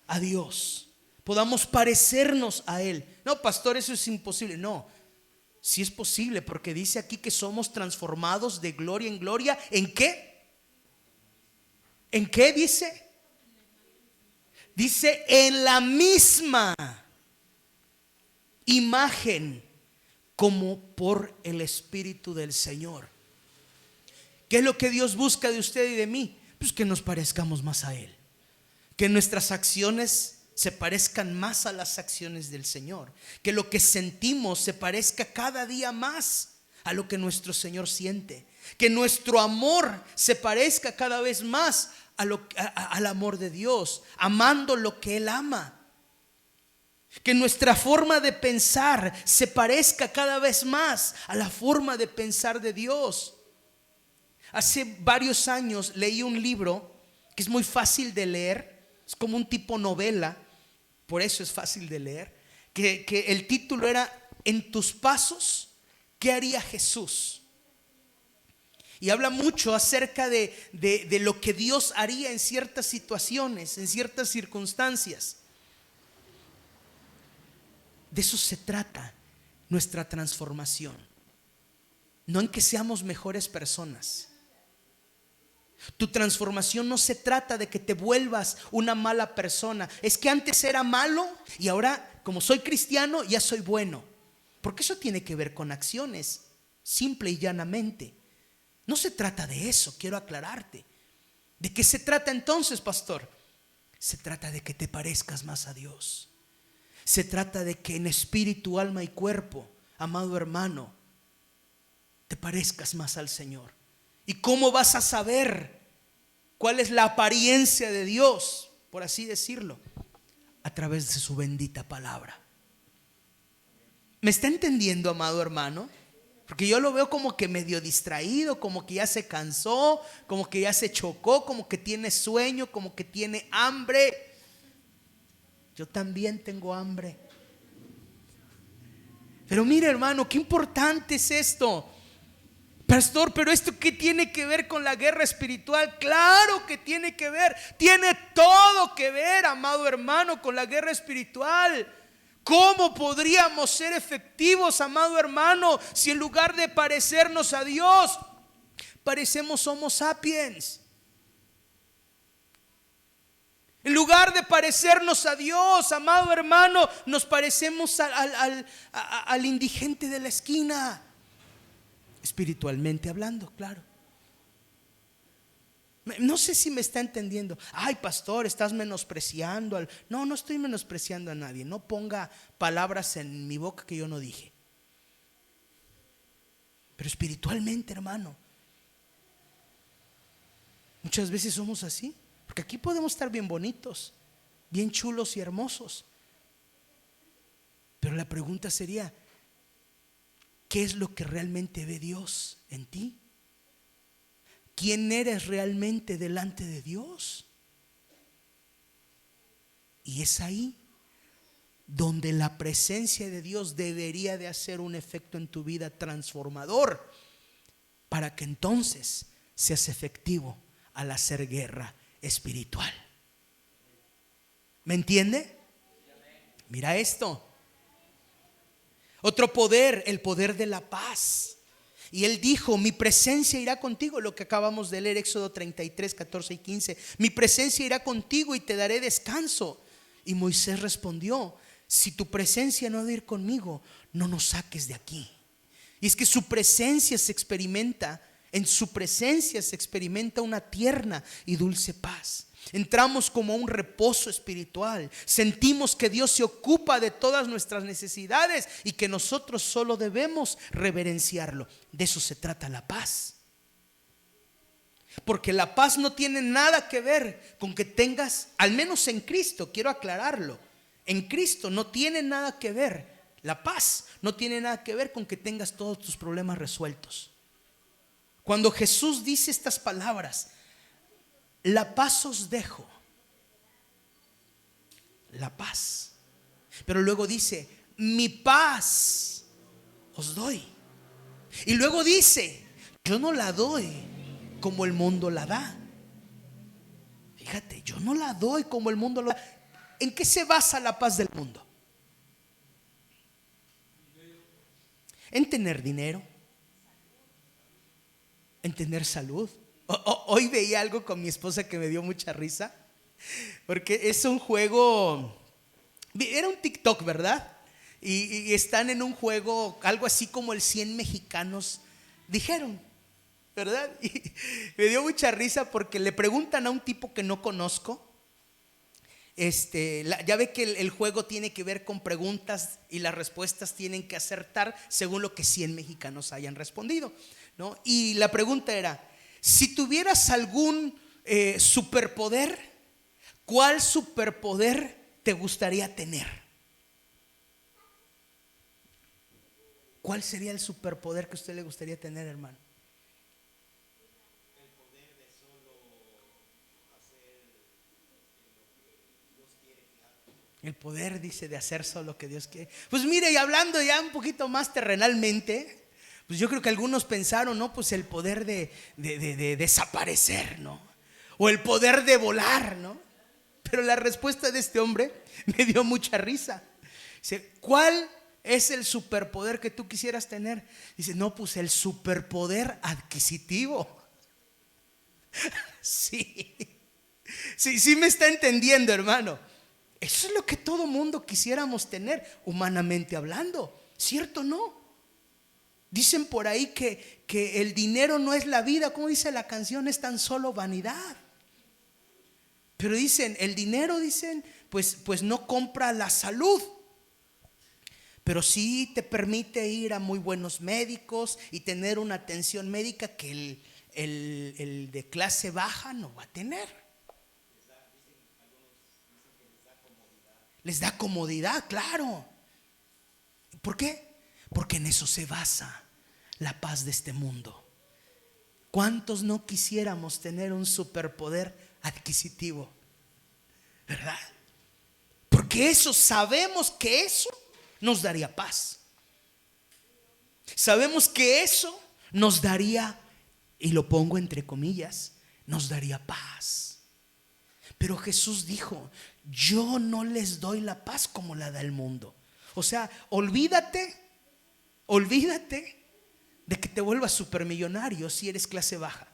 a Dios, podamos parecernos a Él. No, pastor, eso es imposible. No, sí es posible, porque dice aquí que somos transformados de gloria en gloria. ¿En qué? ¿En qué dice? Dice, en la misma imagen, como por el Espíritu del Señor. ¿Qué es lo que Dios busca de usted y de mí? Pues que nos parezcamos más a Él, que nuestras acciones se parezcan más a las acciones del Señor, que lo que sentimos se parezca cada día más a lo que nuestro Señor siente, que nuestro amor se parezca cada vez más al amor de Dios, amando lo que Él ama. Que nuestra forma de pensar se parezca cada vez más a la forma de pensar de Dios. Hace varios años leí un libro que es muy fácil de leer, es como un tipo novela, por eso es fácil de leer, que el título era En tus pasos, ¿qué haría Jesús? Y habla mucho acerca de lo que Dios haría en ciertas situaciones, en ciertas circunstancias. De eso se trata nuestra transformación, no en que seamos mejores personas. Tu transformación no se trata de que te vuelvas una mala persona. Es que antes era malo y ahora, como soy cristiano, ya soy bueno. Porque eso tiene que ver con acciones, simple y llanamente. No se trata de eso, quiero aclararte. ¿De qué se trata entonces, pastor? Se trata de que te parezcas más a Dios. Se trata de que en espíritu, alma y cuerpo, amado hermano, te parezcas más al Señor. ¿Y cómo vas a saber cuál es la apariencia de Dios, por así decirlo? A través de su bendita palabra. ¿Me está entendiendo, amado hermano? Porque yo lo veo como que medio distraído, como que ya se cansó, como que ya se chocó, como que tiene sueño, como que tiene hambre. Yo también tengo hambre. Pero mire, hermano, qué importante es esto. Pastor, pero ¿esto qué tiene que ver con la guerra espiritual? Claro que tiene que ver. Tiene todo que ver, amado hermano, con la guerra espiritual. ¿Cómo podríamos ser efectivos, amado hermano, si en lugar de parecernos a Dios, parecemos Homo sapiens? En lugar de parecernos a Dios, amado hermano, nos parecemos al indigente de la esquina. Espiritualmente hablando, claro. No sé si me está entendiendo. Ay, pastor, estás menospreciando No, no estoy menospreciando a nadie. No ponga palabras en mi boca que yo no dije. Pero espiritualmente, hermano, muchas veces somos así. Porque aquí podemos estar bien bonitos, bien chulos y hermosos. Pero la pregunta sería, ¿qué es lo que realmente ve Dios en ti? ¿Quién eres realmente delante de Dios? Y es ahí donde la presencia de Dios debería de hacer un efecto en tu vida transformador, para que entonces seas efectivo al hacer guerra espiritual. ¿Me entiende? Mira esto. Otro poder, el poder de la paz. Y él dijo: mi presencia irá contigo, lo que acabamos de leer, Éxodo 33, 14 y 15. Mi presencia irá contigo y te daré descanso. Y Moisés respondió: si tu presencia no ha de ir conmigo, no nos saques de aquí. Y es que su presencia se experimenta, en su presencia se experimenta una tierna y dulce paz. Entramos como a un reposo espiritual. Sentimos que Dios se ocupa de todas nuestras necesidades y que nosotros solo debemos reverenciarlo. De eso se trata la paz. Porque la paz no tiene nada que ver con que tengas, al menos en Cristo, quiero aclararlo, en Cristo no tiene nada que ver. La paz no tiene nada que ver con que tengas todos tus problemas resueltos. Cuando Jesús dice estas palabras: la paz os dejo, la paz, pero luego dice: mi paz os doy. Y luego dice: yo no la doy como el mundo la da. Fíjate, yo no la doy como el mundo la da. ¿En qué se basa la paz del mundo? En tener dinero, en tener salud. Hoy veía algo con mi esposa que me dio mucha risa, porque es un juego, era un TikTok, ¿verdad? Y están en un juego, algo así como el 100 mexicanos dijeron, ¿verdad? Y me dio mucha risa porque le preguntan a un tipo que no conozco. Ya ve que el juego tiene que ver con preguntas y las respuestas tienen que acertar según lo que 100 mexicanos hayan respondido, ¿no? Y la pregunta era: si tuvieras algún superpoder, ¿cuál superpoder te gustaría tener? ¿Cuál sería el superpoder que a usted le gustaría tener, hermano? El poder de solo hacer lo que Dios quiere que haga. El poder, dice, de hacer solo lo que Dios quiere. Pues mire, y hablando ya un poquito más terrenalmente, pues yo creo que algunos pensaron, ¿no? Pues el poder de desaparecer, ¿no? O el poder de volar, ¿no? Pero la respuesta de este hombre me dio mucha risa. Dice: ¿cuál es el superpoder que tú quisieras tener? Dice: no, pues el superpoder adquisitivo. Sí, sí me está entendiendo, hermano. Eso es lo que todo mundo quisiéramos tener, humanamente hablando, ¿cierto o no? Dicen por ahí que el dinero no es la vida. Como dice la canción, es tan solo vanidad. Pero dicen, el dinero, dicen, pues no compra la salud, pero sí te permite ir a muy buenos médicos y tener una atención médica que el de clase baja no va a tener. Les da comodidad, claro. ¿Por qué? Porque en eso se basa la paz de este mundo. ¿Cuántos no quisiéramos tener un superpoder adquisitivo? ¿Verdad? Porque eso, sabemos que eso nos daría paz. Sabemos que eso nos daría, y lo pongo entre comillas, nos daría paz. Pero Jesús dijo: yo no les doy la paz como la da el mundo. O sea, olvídate de que te vuelvas supermillonario si eres clase baja.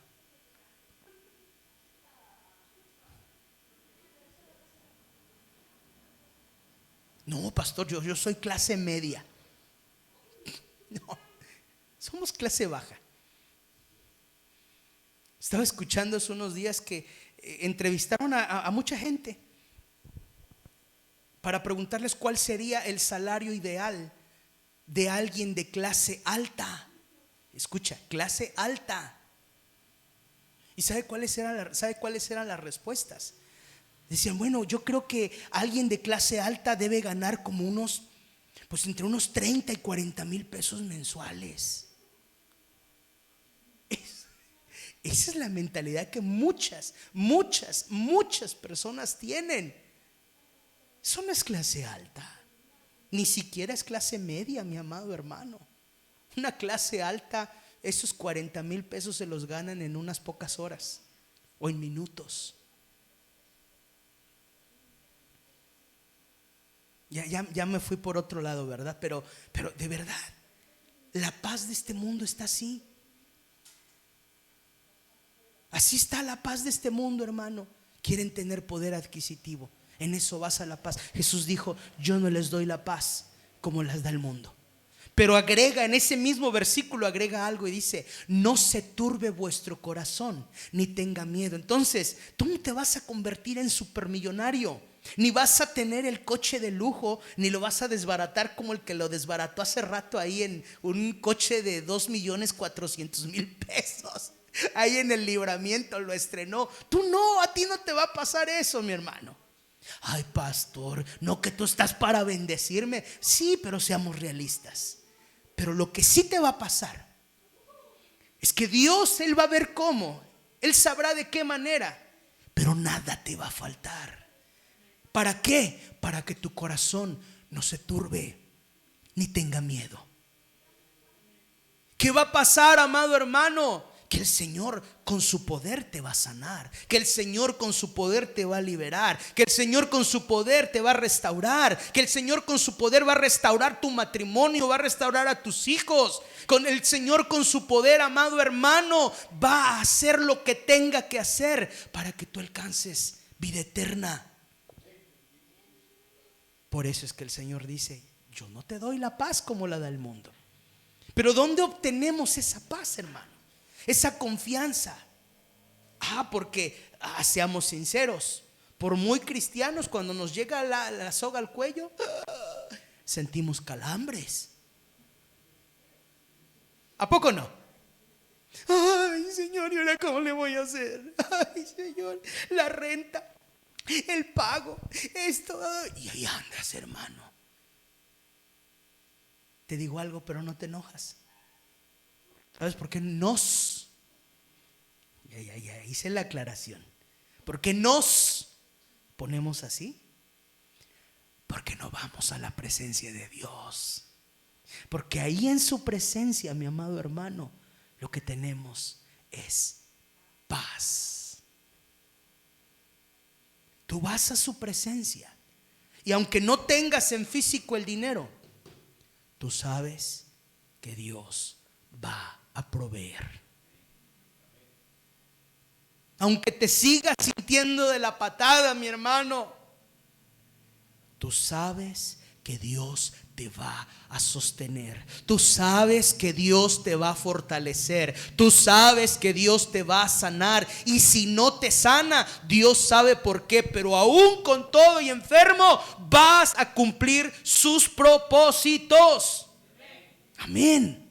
No, pastor, yo soy clase media. No, somos clase baja. Estaba escuchando hace unos días que entrevistaron a mucha gente para preguntarles cuál sería el salario ideal de alguien de clase alta. Escucha, clase alta. ¿Y sabe cuáles eran las respuestas? Decían: bueno, yo creo que alguien de clase alta debe ganar como entre unos 30 y 40 mil pesos mensuales. Esa es la mentalidad que muchas personas tienen. Eso no es clase alta, ni siquiera es clase media, mi amado hermano. Una clase alta, esos 40 mil pesos se los ganan en unas pocas horas o en minutos. Ya me fui por otro lado, ¿verdad? Pero de verdad, la paz de este mundo está así. Así está la paz de este mundo, hermano. Quieren tener poder adquisitivo. En eso basa la paz. Jesús dijo: yo no les doy la paz como las da el mundo. Pero agrega, en ese mismo versículo agrega algo y dice: no se turbe vuestro corazón, ni tenga miedo. Entonces, tú no te vas a convertir en supermillonario, ni vas a tener el coche de lujo, ni lo vas a desbaratar como el que lo desbarató hace rato ahí en un coche de 2,400,000 pesos. Ahí en el Libramiento lo estrenó. Tú no, a ti no te va a pasar eso, mi hermano. Ay, pastor, no, que tú estás para bendecirme. Sí, pero seamos realistas. Pero lo que sí te va a pasar es que Dios, Él va a ver cómo, Él sabrá de qué manera, pero nada te va a faltar. ¿Para qué? Para que tu corazón no se turbe ni tenga miedo. ¿Qué va a pasar, amado hermano? Que el Señor con su poder te va a sanar, que el Señor con su poder te va a liberar, que el Señor con su poder te va a restaurar, que el Señor con su poder va a restaurar tu matrimonio, va a restaurar a tus hijos. Con el Señor con su poder, amado hermano, va a hacer lo que tenga que hacer para que tú alcances vida eterna. Por eso es que el Señor dice: yo no te doy la paz como la da el mundo. Pero ¿dónde obtenemos esa paz, hermano? Esa confianza. Porque seamos sinceros, por muy cristianos, cuando nos llega la soga al cuello, sentimos calambres. ¿A poco no? Ay, Señor, ¿y ahora cómo le voy a hacer? Ay, Señor, la renta, el pago, esto. Y ahí andas, hermano. Te digo algo, pero no te enojas. ¿Sabes por qué ya hice la aclaración? ¿Por qué nos ponemos así? Porque no vamos a la presencia de Dios. Porque ahí en su presencia, mi amado hermano, lo que tenemos es paz. Tú vas a su presencia y aunque no tengas en físico el dinero, tú sabes que Dios va a proveer. Aunque te sigas sintiendo de la patada, mi hermano, tú sabes que Dios te va a sostener. Tú sabes que Dios te va a fortalecer. Tú sabes que Dios te va a sanar. Y si no te sana, Dios sabe por qué. Pero aún con todo y enfermo, vas a cumplir sus propósitos. Amén.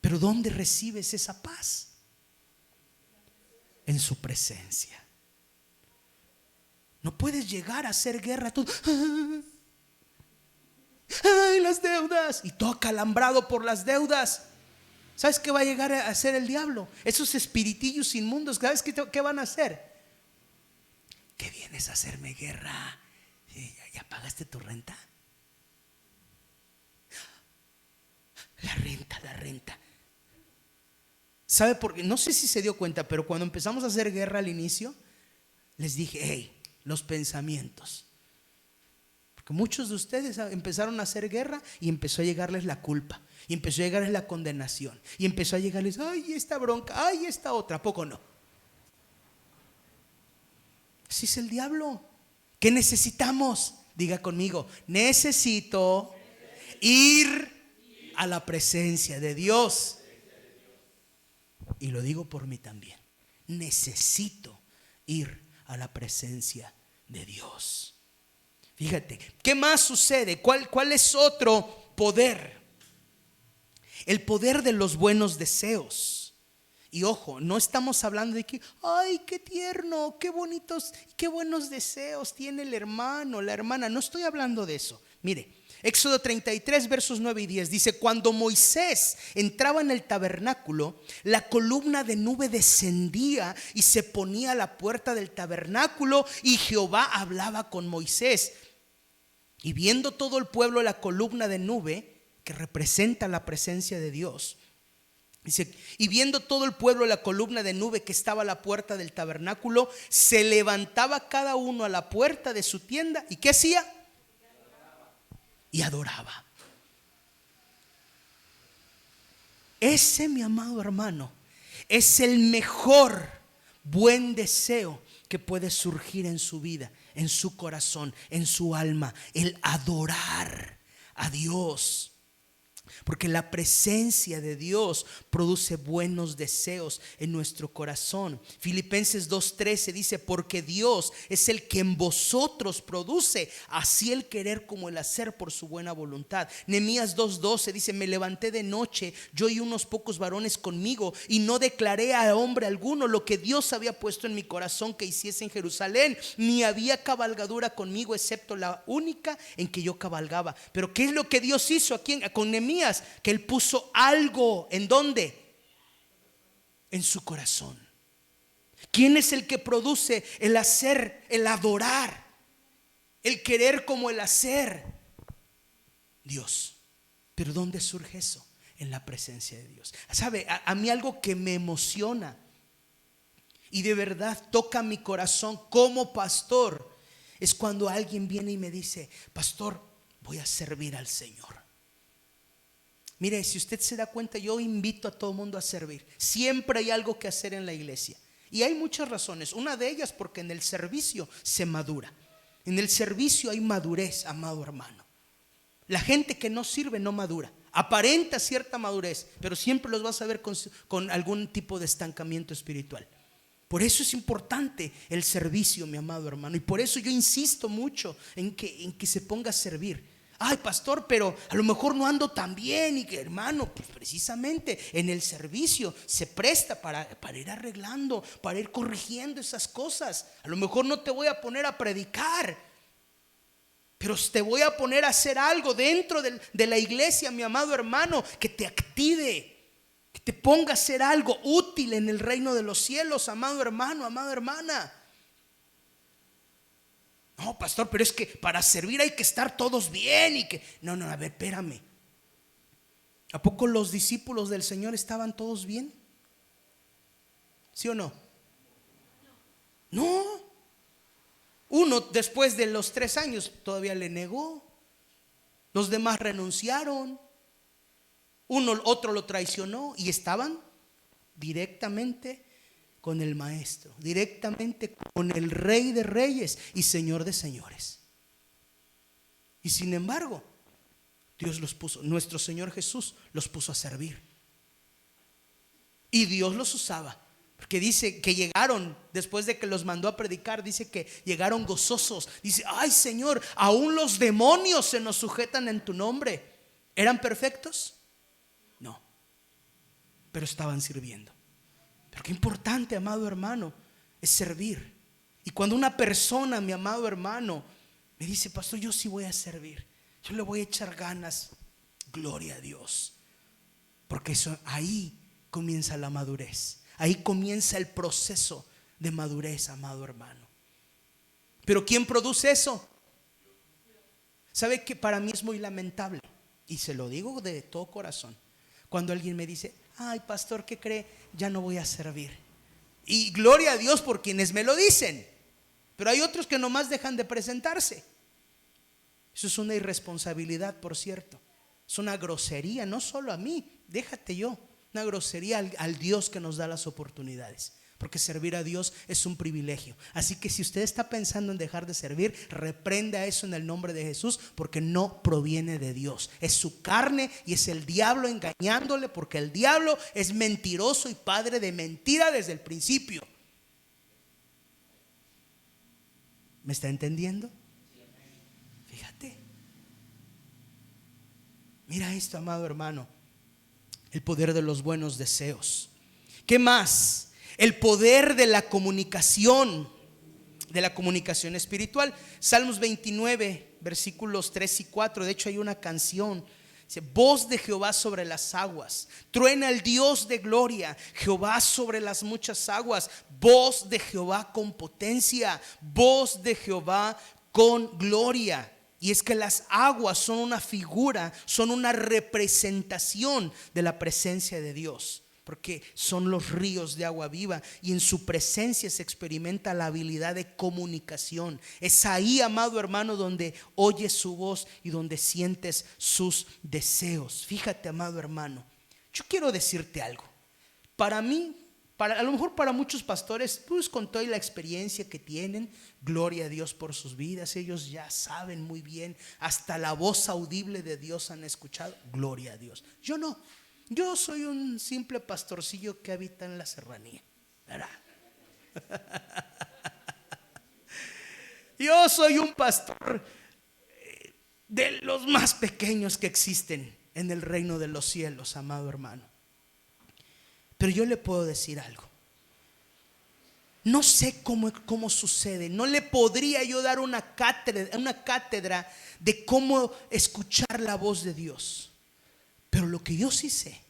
Pero ¿dónde recibes esa paz? En su presencia. No puedes llegar a hacer guerra tú. Ay, las deudas. Y todo acalambrado por las deudas. ¿Sabes qué va a llegar a hacer el diablo? Esos espiritillos inmundos, ¿sabes qué van a hacer? ¿Qué vienes a hacerme guerra? ¿Ya pagaste tu renta? La renta. ¿Sabe por qué? No sé si se dio cuenta, pero cuando empezamos a hacer guerra al inicio, les dije: hey, los pensamientos. Porque muchos de ustedes empezaron a hacer guerra y empezó a llegarles la culpa, y empezó a llegarles la condenación, y empezó a llegarles: ay, esta bronca, ay, esta otra. ¿A poco no? Así es el diablo. ¿Qué necesitamos? Diga conmigo: necesito ir a la presencia de Dios. Y lo digo por mí también. Necesito ir a la presencia de Dios. Fíjate, ¿qué más sucede? ¿Cuál es otro poder? El poder de los buenos deseos. Y ojo, no estamos hablando de que, ay, qué tierno, qué bonitos, qué buenos deseos tiene el hermano, la hermana. No estoy hablando de eso. Mire, Éxodo 33 versos 9 y 10 dice: cuando Moisés entraba en el tabernáculo, la columna de nube descendía y se ponía a la puerta del tabernáculo, y Jehová hablaba con Moisés. Y viendo todo el pueblo la columna de nube, que representa la presencia de Dios, dice: y viendo todo el pueblo la columna de nube que estaba a la puerta del tabernáculo, se levantaba cada uno a la puerta de su tienda. ¿Y qué hacía? y adoraba. Ese, mi amado hermano, es el mejor buen deseo que puede surgir en su vida, en su corazón, en su alma, el adorar a Dios. Porque la presencia de Dios produce buenos deseos en nuestro corazón. Filipenses 2:13 dice: porque Dios es el que en vosotros produce así el querer como el hacer por su buena voluntad. Nehemías 2:12 dice: me levanté de noche, yo y unos pocos varones conmigo, y no declaré a hombre alguno lo que Dios había puesto en mi corazón que hiciese en Jerusalén, ni había cabalgadura conmigo excepto la única en que yo cabalgaba. Pero ¿qué es lo que Dios hizo aquí con Nehemías? Que él puso algo, ¿en dónde? En su corazón. ¿Quién es el que produce el hacer, el adorar, el querer como el hacer? Dios. ¿Pero dónde surge eso? En la presencia de Dios. ¿Sabe? A mí algo que me emociona y de verdad toca mi corazón como pastor es cuando alguien viene y me dice: pastor, voy a servir al Señor. Mire, si usted se da cuenta, yo invito a todo el mundo a servir. Siempre hay algo que hacer en la iglesia. Y hay muchas razones. Una de ellas porque en el servicio se madura. En el servicio hay madurez, amado hermano. La gente que no sirve no madura. Aparenta cierta madurez, pero siempre los vas a ver con algún tipo de estancamiento espiritual. Por eso es importante el servicio, mi amado hermano. Y por eso yo insisto mucho en que se ponga a servir. Ay, pastor, pero a lo mejor no ando tan bien. Y que, hermano, pues precisamente en el servicio se presta para ir arreglando, para ir corrigiendo esas cosas. A lo mejor no te voy a poner a predicar, pero te voy a poner a hacer algo dentro de la iglesia, mi amado hermano, que te active, que te ponga a hacer algo útil en el reino de los cielos, amado hermano, amada hermana. No, pastor, pero es que para servir hay que estar todos bien y que... No, a ver, espérame. ¿A poco los discípulos del Señor estaban todos bien? ¿Sí o no? No. Uno después de los 3 años todavía le negó. Los demás renunciaron. Otro lo traicionó y estaban directamente con el Maestro, directamente con el Rey de Reyes y Señor de Señores. Y sin embargo, Dios los puso, nuestro Señor Jesús los puso a servir. Y Dios los usaba, porque dice que llegaron, después de que los mandó a predicar, dice que llegaron gozosos. Dice: ay, Señor, aún los demonios se nos sujetan en tu nombre. ¿Eran perfectos? No, pero estaban sirviendo. Pero qué importante, amado hermano, es servir. Y cuando una persona, mi amado hermano, me dice: pastor, yo sí voy a servir, yo le voy a echar ganas, gloria a Dios. Porque ahí comienza la madurez. Ahí comienza el proceso de madurez, amado hermano. Pero ¿quién produce eso? ¿Sabe que para mí es muy lamentable? Y se lo digo de todo corazón. Cuando alguien me dice: ay, pastor, ¿qué cree? Ya no voy a servir. Y gloria a Dios por quienes me lo dicen. Pero hay otros que nomás dejan de presentarse. Eso es una irresponsabilidad, por cierto. Es una grosería, no solo a mí, déjate yo. Una grosería al Dios que nos da las oportunidades. Porque servir a Dios es un privilegio. Así que si usted está pensando en dejar de servir, reprenda eso en el nombre de Jesús, porque no proviene de Dios. Es su carne y es el diablo engañándole, porque el diablo es mentiroso y padre de mentira desde el principio. ¿Me está entendiendo? Fíjate. Mira esto, amado hermano. El poder de los buenos deseos. ¿Qué más? El poder de la comunicación espiritual. Salmos 29, versículos 3 y 4. De hecho hay una canción. Dice: voz de Jehová sobre las aguas, truena el Dios de gloria, Jehová sobre las muchas aguas, voz de Jehová con potencia, voz de Jehová con gloria. Y es que las aguas son una figura, son una representación de la presencia de Dios. porque son los ríos de agua viva y en su presencia se experimenta la habilidad de comunicación. Es ahí, amado hermano, donde oyes su voz y donde sientes sus deseos. Fíjate, amado hermano, yo quiero decirte algo. Para mí, a lo mejor para muchos pastores, pues con toda la experiencia que tienen, gloria a Dios por sus vidas, ellos ya saben muy bien, hasta la voz audible de Dios han escuchado, gloria a Dios. Yo no. Yo soy un simple pastorcillo que habita en la serranía, ¿verdad? Yo soy un pastor de los más pequeños que existen en el reino de los cielos, amado hermano. Pero yo le puedo decir algo. No sé cómo sucede. No le podría yo dar una cátedra de cómo escuchar la voz de Dios. Pero lo que yo sí sé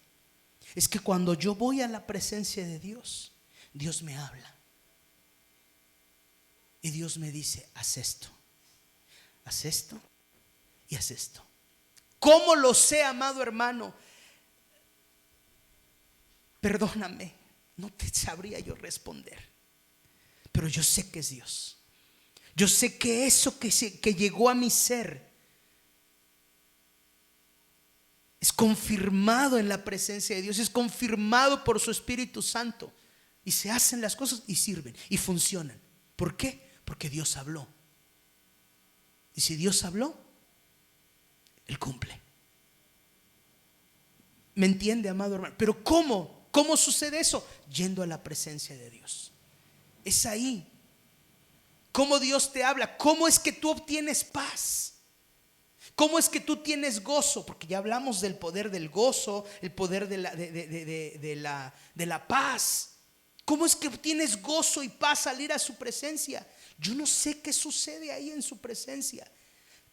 es que cuando yo voy a la presencia de Dios, Dios me habla. Y Dios me dice, haz esto y haz esto. ¿Cómo lo sé, amado hermano? Perdóname, no te sabría yo responder. Pero yo sé que es Dios. Yo sé que eso que llegó a mi ser es confirmado en la presencia de Dios, es confirmado por su Espíritu Santo. Y se hacen las cosas y sirven y funcionan. ¿Por qué? Porque Dios habló. Y si Dios habló, Él cumple. ¿Me entiende, amado hermano? Pero ¿cómo sucede eso? Yendo a la presencia de Dios. Es ahí. ¿Cómo Dios te habla? ¿Cómo es que tú obtienes paz? ¿Cómo es que tú tienes gozo? Porque ya hablamos del poder del gozo, el poder de la paz. ¿Cómo es que obtienes gozo y paz al ir a su presencia? Yo no sé qué sucede ahí en su presencia,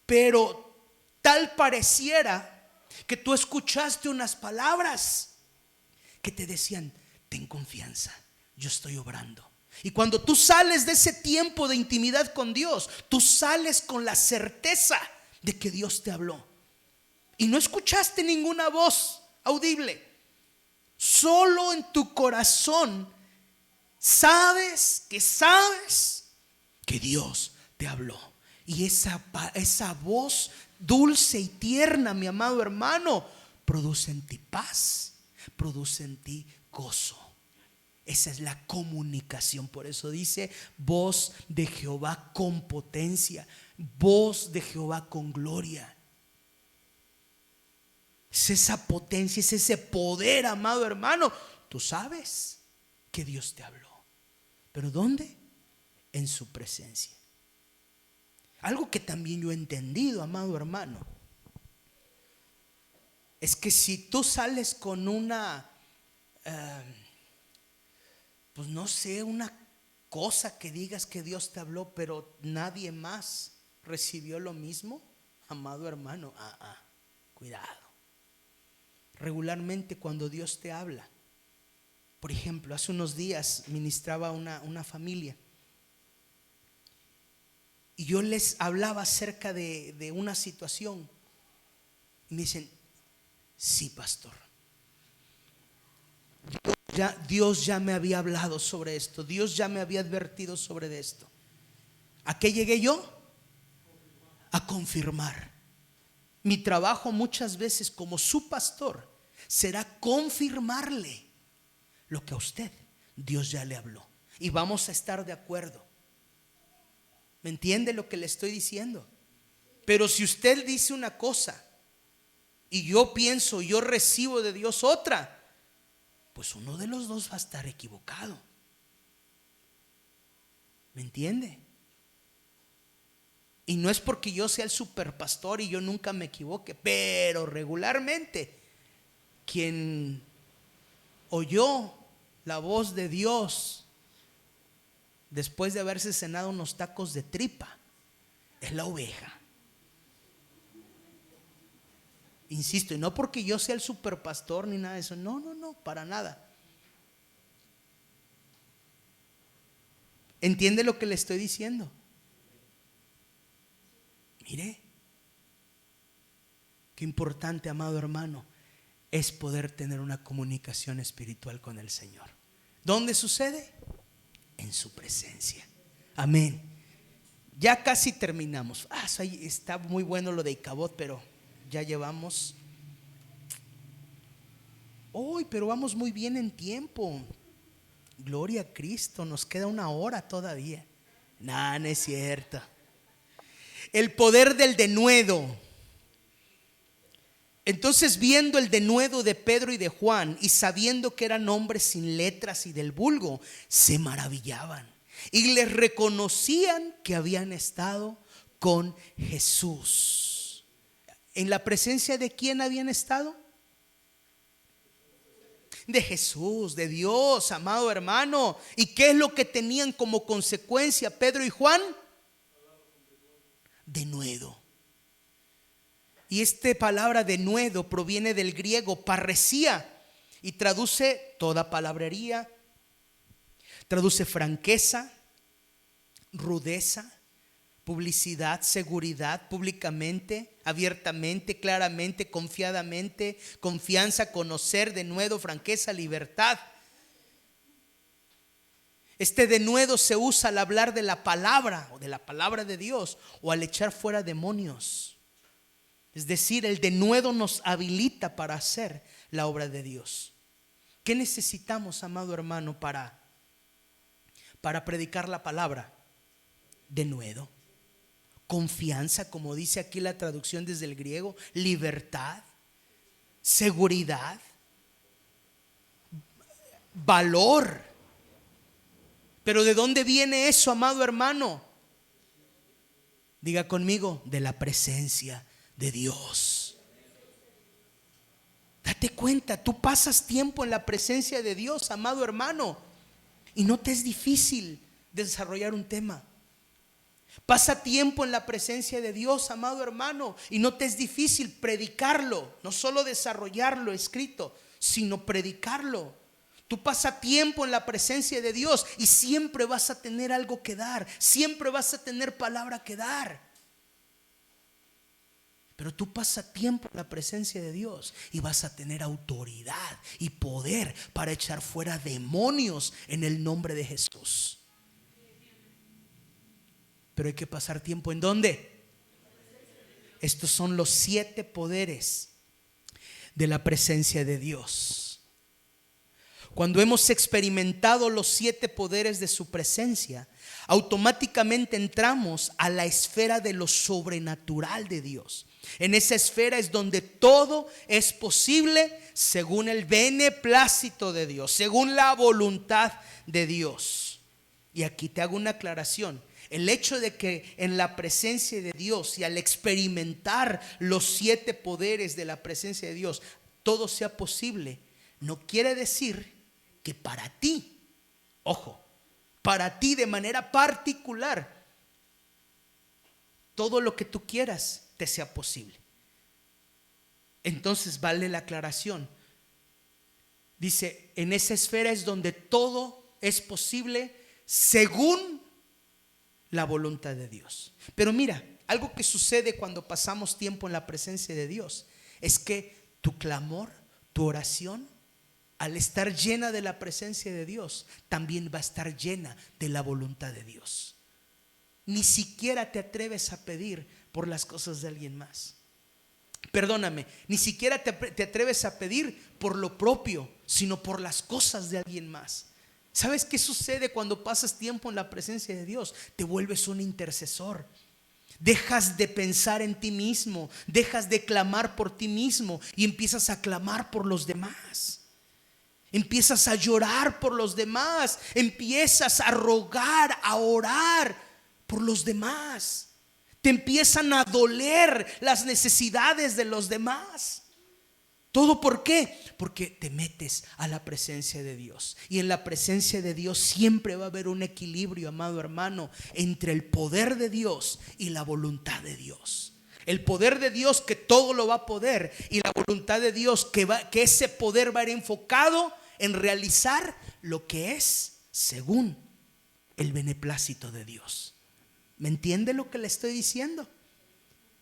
pero tal pareciera que tú escuchaste unas palabras que te decían, ten confianza, yo estoy obrando. Y cuando tú sales de ese tiempo de intimidad con Dios, tú sales con la certeza de que Dios te habló. Y no escuchaste ninguna voz audible. Solo en tu corazón sabes que Dios te habló. Y esa voz dulce y tierna, mi amado hermano, produce en ti paz, produce en ti gozo. Esa es la comunicación. Por eso dice voz de Jehová con potencia, voz de Jehová con gloria. Es esa potencia, es ese poder, amado hermano. Tú sabes que Dios te habló. ¿Pero dónde? En su presencia. Algo que también yo he entendido, amado hermano, es que si tú sales con una pues no sé, una cosa que digas que Dios te habló, pero nadie más recibió lo mismo, amado hermano, cuidado. Regularmente cuando Dios te habla, por ejemplo, hace unos días ministraba una familia y yo les hablaba acerca de una situación y me dicen, sí, pastor, Dios ya me había hablado sobre esto, Dios ya me había advertido sobre esto. ¿A qué llegué yo? A confirmar. Mi trabajo muchas veces como su pastor será confirmarle lo que a usted Dios ya le habló. Y vamos a estar de acuerdo. ¿Me entiende lo que le estoy diciendo? Pero si usted dice una cosa y yo pienso, yo recibo de Dios otra, pues uno de los dos va a estar equivocado. ¿Me entiende? Y no es porque yo sea el superpastor y yo nunca me equivoque, pero regularmente quien oyó la voz de Dios después de haberse cenado unos tacos de tripa es la oveja. Insisto, y no porque yo sea el superpastor ni nada de eso, no, para nada. ¿Entiende lo que le estoy diciendo? Mire, qué importante, amado hermano, es poder tener una comunicación espiritual con el Señor. ¿Dónde sucede? En su presencia. Amén. Ya casi terminamos. Está muy bueno lo de Icabod, pero ya llevamos. Pero vamos muy bien en tiempo. Gloria a Cristo, nos queda 1 hora todavía. No es cierto. El poder del denuedo. Entonces, viendo el denuedo de Pedro y de Juan, y sabiendo que eran hombres sin letras y del vulgo, se maravillaban y les reconocían que habían estado con Jesús. ¿En la presencia de quién habían estado? De Jesús, de Dios, amado hermano. ¿Y qué es lo que tenían como consecuencia Pedro y Juan? Denuedo. Y esta palabra denuedo proviene del griego parresía y traduce toda palabrería, traduce franqueza, rudeza, publicidad, seguridad, públicamente, abiertamente, claramente, confiadamente, confianza, conocer, denuedo, franqueza, libertad. Este denuedo se usa al hablar de la palabra o de la palabra de Dios o al echar fuera demonios. Es decir, el denuedo nos habilita para hacer la obra de Dios. ¿Qué necesitamos, amado hermano, para predicar la palabra? Denuedo, confianza, como dice aquí la traducción desde el griego, libertad, seguridad, valor. Pero ¿de dónde viene eso, amado hermano? Diga conmigo, de la presencia de Dios. Date cuenta, tú pasas tiempo en la presencia de Dios, amado hermano, y no te es difícil desarrollar un tema. Pasa tiempo en la presencia de Dios, amado hermano, y no te es difícil predicarlo, no solo desarrollarlo escrito, sino predicarlo. Tú pasas tiempo en la presencia de Dios y siempre vas a tener algo que dar, siempre vas a tener palabra que dar. Pero tú pasas tiempo en la presencia de Dios y vas a tener autoridad y poder para echar fuera demonios en el nombre de Jesús. Pero hay que pasar tiempo ¿en dónde? Estos son los 7 poderes de la presencia de Dios. Cuando hemos experimentado los 7 poderes de su presencia, automáticamente entramos a la esfera de lo sobrenatural de Dios. En esa esfera es donde todo es posible según el beneplácito de Dios, según la voluntad de Dios. Y aquí te hago una aclaración. El hecho de que en la presencia de Dios y al experimentar los 7 poderes de la presencia de Dios todo sea posible, no quiere decir que para ti, ojo, para ti de manera particular, todo lo que tú quieras te sea posible. Entonces vale la aclaración. Dice, en esa esfera es donde todo es posible según la voluntad de Dios. Pero mira, algo que sucede cuando pasamos tiempo en la presencia de Dios es que tu clamor, tu oración, al estar llena de la presencia de Dios, también va a estar llena de la voluntad de Dios. Ni siquiera te atreves a pedir por las cosas de alguien más. Perdóname, ni siquiera te atreves a pedir por lo propio, sino por las cosas de alguien más. ¿Sabes qué sucede cuando pasas tiempo en la presencia de Dios? Te vuelves un intercesor. Dejas de pensar en ti mismo, dejas de clamar por ti mismo y empiezas a clamar por los demás. Empiezas a llorar por los demás, empiezas a rogar, a orar por los demás. Te empiezan a doler las necesidades de los demás. ¿Todo por qué? Porque te metes a la presencia de Dios. Y en la presencia de Dios siempre va a haber un equilibrio, amado hermano, entre el poder de Dios y la voluntad de Dios. El poder de Dios que todo lo va a poder, y la voluntad de Dios que ese poder va a ir enfocado en realizar lo que es según el beneplácito de Dios. ¿Me entiende lo que le estoy diciendo?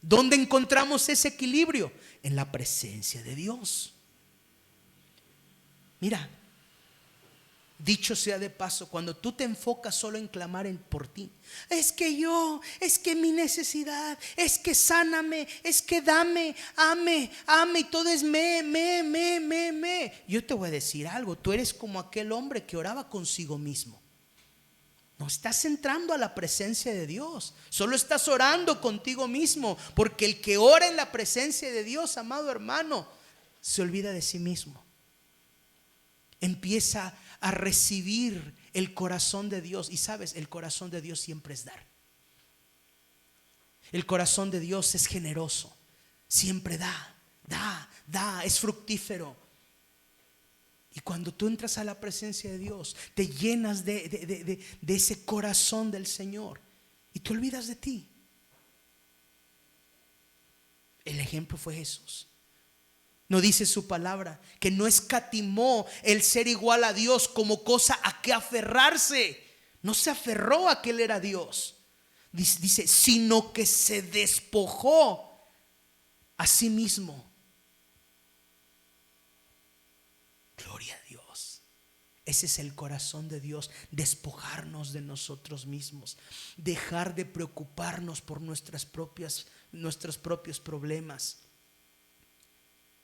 ¿Dónde encontramos ese equilibrio? En la presencia de Dios. Mira, dicho sea de paso, cuando tú te enfocas solo en clamar por ti, es que yo, es que mi necesidad, es que sáname, es que dame, ame, y todo es me. Yo te voy a decir algo, tú eres como aquel hombre que oraba consigo mismo. No estás entrando a la presencia de Dios, solo estás orando contigo mismo, porque el que ora en la presencia de Dios, amado hermano, se olvida de sí mismo. Empieza a recibir el corazón de Dios. Y sabes, el corazón de Dios siempre es dar. El corazón de Dios es generoso, siempre da, es fructífero. Y cuando tú entras a la presencia de Dios, te llenas de ese corazón del Señor y te olvidas de ti. El ejemplo fue Jesús. No dice su palabra que no escatimó el ser igual a Dios como cosa a que aferrarse. No se aferró a que Él era Dios. Dice, sino que se despojó a sí mismo. Gloria a Dios. Ese es el corazón de Dios, despojarnos de nosotros mismos, dejar de preocuparnos por nuestros propios problemas,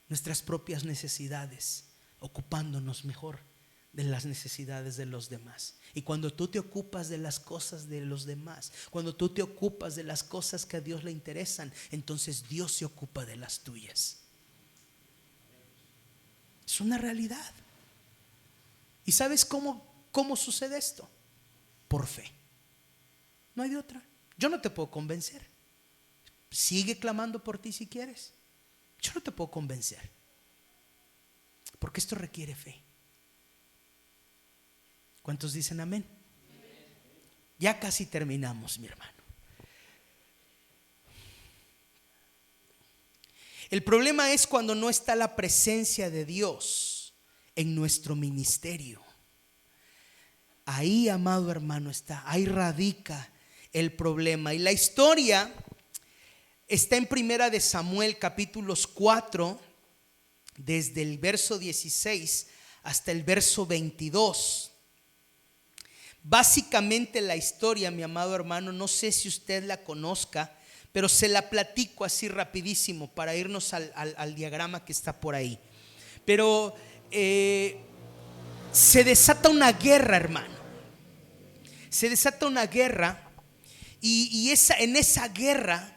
nuestras propias necesidades, ocupándonos mejor de las necesidades de los demás. Y cuando tú te ocupas de las cosas de los demás, cuando tú te ocupas de las cosas que a Dios le interesan, entonces Dios se ocupa de las tuyas. Es una realidad. ¿Y sabes cómo sucede esto? Por fe. No hay de otra. Yo no te puedo convencer. Sigue clamando por ti si quieres. Yo no te puedo convencer, porque esto requiere fe. ¿Cuántos dicen amén? Ya casi terminamos, mi hermano. El problema es cuando no está la presencia de Dios en nuestro ministerio. Ahí, amado hermano, ahí radica el problema. Y la historia está en Primera de Samuel, capítulos 4, desde el verso 16 hasta el verso 22. Básicamente la historia, mi amado hermano, no sé si usted la conozca, pero se la platico así rapidísimo para irnos al diagrama que está por ahí. Pero se desata una guerra, hermano. Se desata una guerra y en esa guerra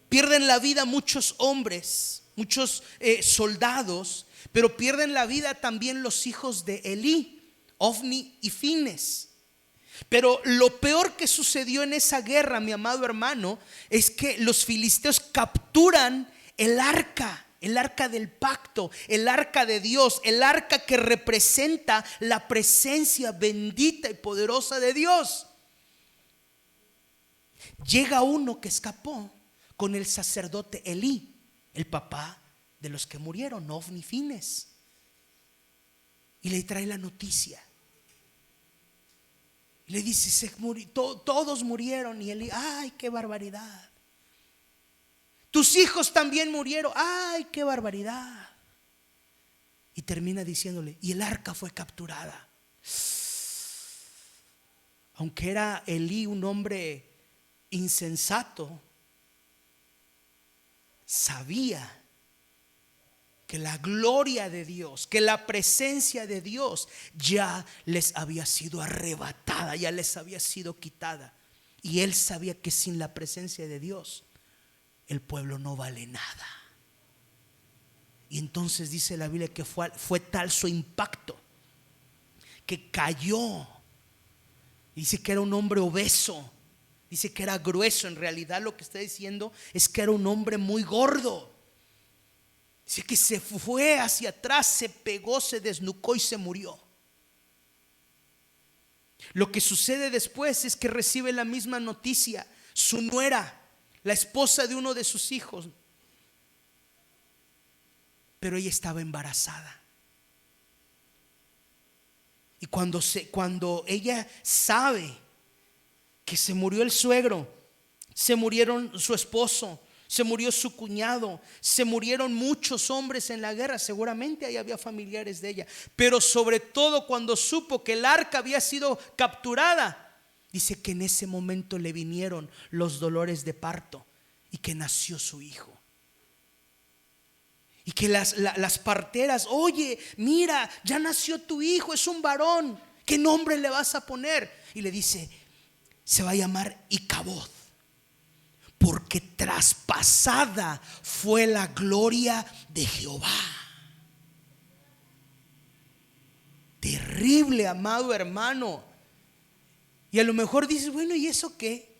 pierden la vida muchos hombres, muchos soldados, pero pierden la vida también los hijos de Elí, Ofni y Fines. Pero lo peor que sucedió en esa guerra, mi amado hermano, es que los filisteos capturan el arca del pacto, el arca de Dios, el arca que representa la presencia bendita y poderosa de Dios. Llega uno que escapó con el sacerdote Elí, el papá de los que murieron, Ofni y Fines, y le trae la noticia. Le dice, todos murieron. Y Elí, ay, qué barbaridad. Tus hijos también murieron, ay, qué barbaridad. Y termina diciéndole, y el arca fue capturada. Aunque era Elí un hombre insensato, sabía que la gloria de Dios, que la presencia de Dios ya les había sido arrebatada, ya les había sido quitada. Y él sabía que sin la presencia de Dios el pueblo no vale nada. Y entonces dice la Biblia que fue tal su impacto que cayó. Dice que era un hombre obeso, dice que era grueso. En realidad lo que está diciendo es que era un hombre muy gordo. Dice que se fue hacia atrás, se pegó, se desnucó y se murió. Lo que sucede después es que recibe la misma noticia su nuera, la esposa de uno de sus hijos, pero ella estaba embarazada. Y cuando ella sabe que se murió el suegro, se murieron su esposo, se murió su cuñado, se murieron muchos hombres en la guerra. Seguramente ahí había familiares de ella, pero sobre todo cuando supo que el arca había sido capturada, dice que en ese momento le vinieron los dolores de parto y que nació su hijo. Y que las parteras, oye, mira, ya nació tu hijo, es un varón, ¿qué nombre le vas a poner? Y le dice, se va a llamar Icabod, porque traspasada fue la gloria de Jehová. Terrible, amado hermano. Y a lo mejor dices, bueno, ¿y eso qué?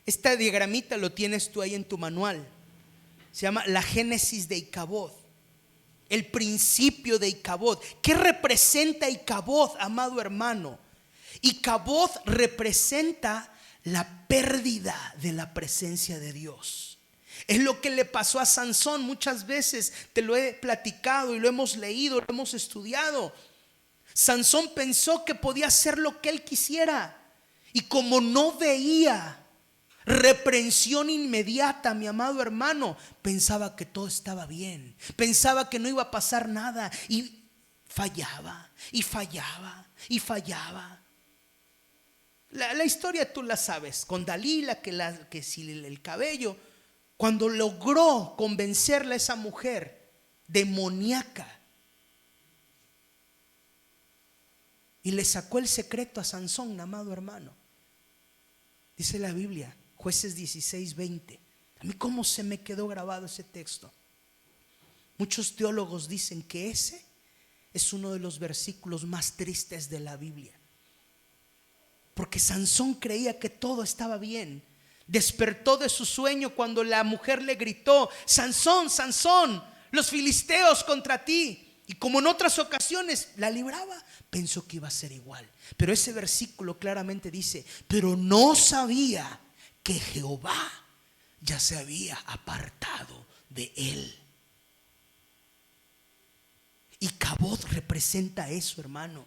Esta diagramita lo tienes tú ahí en tu manual. Se llama la génesis de Icabod, el principio de Icabod. ¿Qué representa Icabod, amado hermano? Icabod representa la pérdida de la presencia de Dios. Es lo que le pasó a Sansón. Muchas veces te lo he platicado y lo hemos leído, lo hemos estudiado. Sansón pensó que podía hacer lo que él quisiera, y como no veía reprensión inmediata, mi amado hermano, pensaba que todo estaba bien, pensaba que no iba a pasar nada, y fallaba y fallaba y fallaba. La historia tú la sabes, con Dalila, que si el cabello, cuando logró convencerla a esa mujer demoníaca y le sacó el secreto a Sansón, amado hermano, dice la Biblia, Jueces 16:20. A mí cómo se me quedó grabado ese texto. Muchos teólogos dicen que ese es uno de los versículos más tristes de la Biblia, porque Sansón creía que todo estaba bien. Despertó de su sueño cuando la mujer le gritó, Sansón, Sansón, los filisteos contra ti. Y como en otras ocasiones la libraba, pensó que iba a ser igual. Pero ese versículo claramente dice, pero no sabía que Jehová ya se había apartado de él. Y Icabod representa eso, hermano.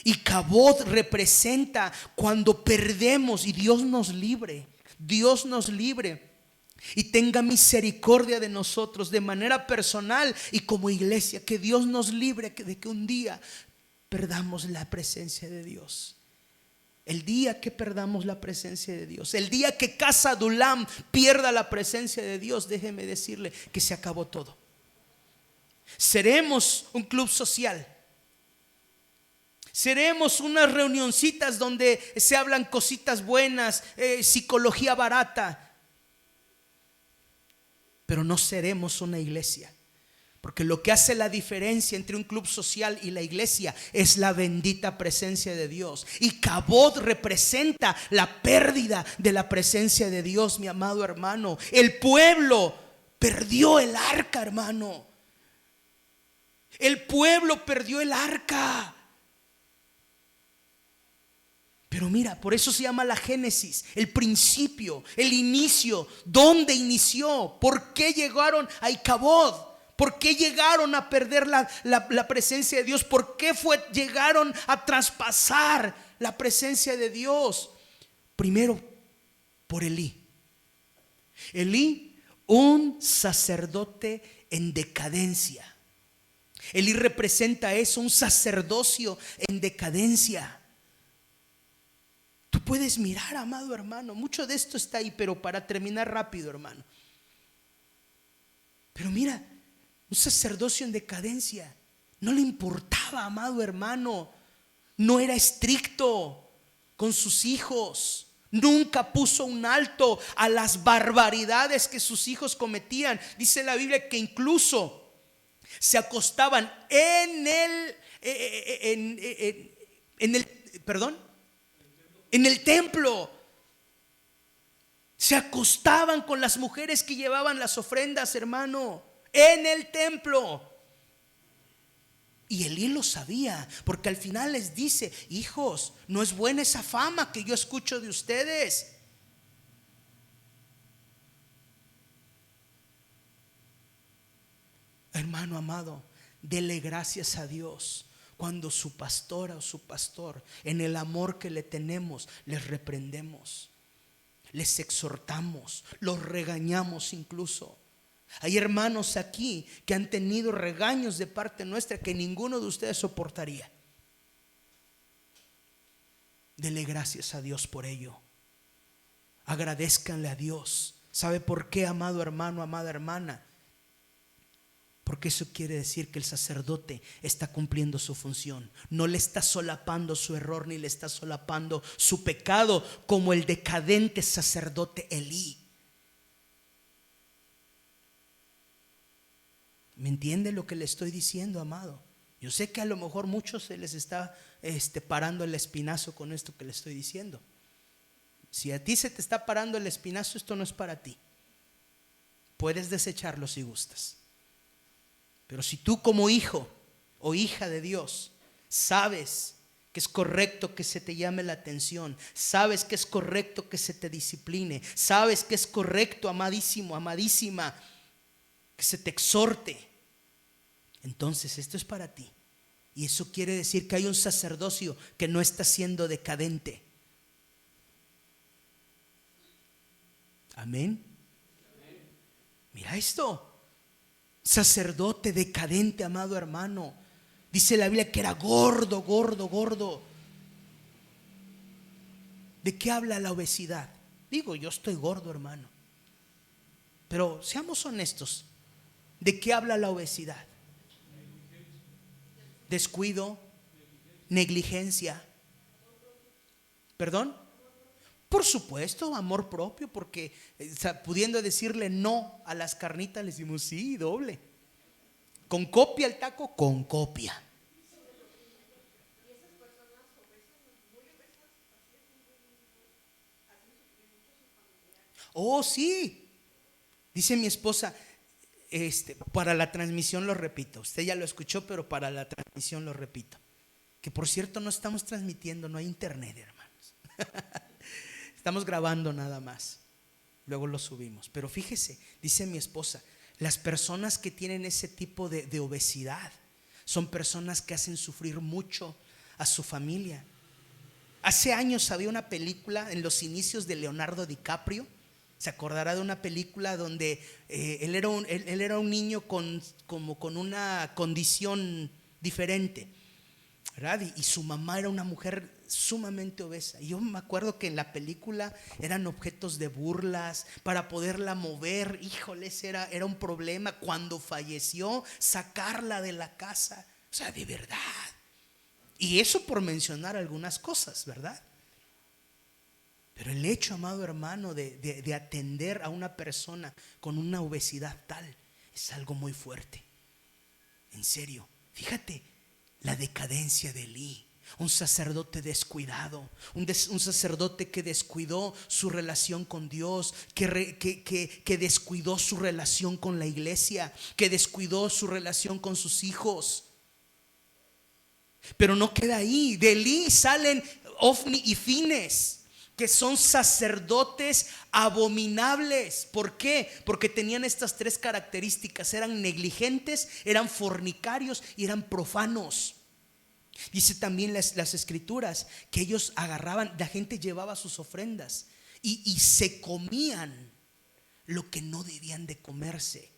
Icabod representa cuando perdemos, y Dios nos libre, Dios nos libre y tenga misericordia de nosotros de manera personal y como iglesia. Que Dios nos libre de que un día perdamos la presencia de Dios. El día que perdamos la presencia de Dios, el día que Casa Adulam pierda la presencia de Dios, déjeme decirle que se acabó todo. Seremos un club social, seremos unas reunioncitas donde se hablan cositas buenas, psicología barata, pero no seremos una iglesia. Porque lo que hace la diferencia entre un club social y la iglesia es la bendita presencia de Dios. Y Icabod representa la pérdida de la presencia de Dios, mi amado hermano. El pueblo perdió el arca, hermano. El pueblo perdió el arca. Pero mira, por eso se llama la génesis, el principio, el inicio. ¿Dónde inició? ¿Por qué llegaron a Icabod? ¿Por qué llegaron a perder la presencia de Dios? ¿Por qué llegaron a traspasar la presencia de Dios? Primero, por Elí. Elí, un sacerdote en decadencia. Elí representa eso, un sacerdocio en decadencia. Tú puedes mirar, amado hermano, mucho de esto está ahí, pero para terminar rápido, hermano. Pero mira, un sacerdocio en decadencia. No le importaba, amado hermano. No era estricto con sus hijos. Nunca puso un alto a las barbaridades que sus hijos cometían. Dice la Biblia que incluso se acostaban en el templo. Se acostaban con las mujeres que llevaban las ofrendas, hermano, en el templo. Y Elí lo sabía, porque al final les dice: hijos, no es buena esa fama que yo escucho de ustedes. Hermano amado, dele gracias a Dios cuando su pastora o su pastor, en el amor que le tenemos, les reprendemos. les exhortamos, los regañamos incluso. Hay hermanos aquí que han tenido regaños de parte nuestra que ninguno de ustedes soportaría. Dele gracias a Dios por ello. Agradézcanle a Dios. ¿Sabe por qué, amado hermano, amada hermana? Porque eso quiere decir que el sacerdote está cumpliendo su función. No le está solapando su error ni le está solapando su pecado como el decadente sacerdote Elí. ¿Me entiende lo que le estoy diciendo, amado? Yo sé que a lo mejor muchos se les está parando el espinazo con esto que le estoy diciendo. Si a ti se te está parando el espinazo, esto no es para ti. Puedes desecharlo si gustas. Pero si tú como hijo o hija de Dios sabes que es correcto que se te llame la atención, sabes que es correcto que se te discipline, sabes que es correcto, amadísimo, amadísima, que se te exhorte, entonces esto es para ti. Y eso quiere decir que hay un sacerdocio que no está siendo decadente. Amén. Mira esto. Sacerdote decadente, amado hermano. Dice la Biblia que era gordo, gordo, gordo. ¿De qué habla la obesidad? Digo, yo estoy gordo, hermano. Pero seamos honestos. ¿De qué habla la obesidad? Descuido, negligencia. ¿Perdón? Por supuesto, amor propio, porque pudiendo decirle no a las carnitas, le decimos sí, doble. Con copia el taco, con copia. Oh, sí. Dice mi esposa, para la transmisión lo repito. Usted ya lo escuchó, pero para la transmisión lo repito. Que por cierto no estamos transmitiendo, no hay internet, hermanos. Estamos grabando nada más. Luego lo subimos. Pero fíjese, dice mi esposa, las personas que tienen ese tipo de obesidad son personas que hacen sufrir mucho a su familia. Hace años había una película en los inicios de Leonardo DiCaprio. Se acordará de una película donde él era un niño con una condición diferente, ¿verdad? Y su mamá era una mujer sumamente obesa. Y yo me acuerdo que en la película eran objetos de burlas para poderla mover. Híjoles, era un problema. Cuando falleció, sacarla de la casa. O sea, de verdad. Y eso por mencionar algunas cosas, ¿verdad? Pero el hecho, amado hermano, de atender a una persona con una obesidad tal es algo muy fuerte. En serio, fíjate la decadencia de Elí. Un sacerdote descuidado, un sacerdote que descuidó su relación con Dios, que descuidó su relación con la iglesia, que descuidó su relación con sus hijos. Pero no queda ahí. De Elí salen Ofni y Fines, que son sacerdotes abominables. ¿Por qué? Porque tenían estas tres características: eran negligentes, eran fornicarios y eran profanos. Dice también las escrituras que ellos agarraban, la gente llevaba sus ofrendas y se comían lo que no debían de comerse.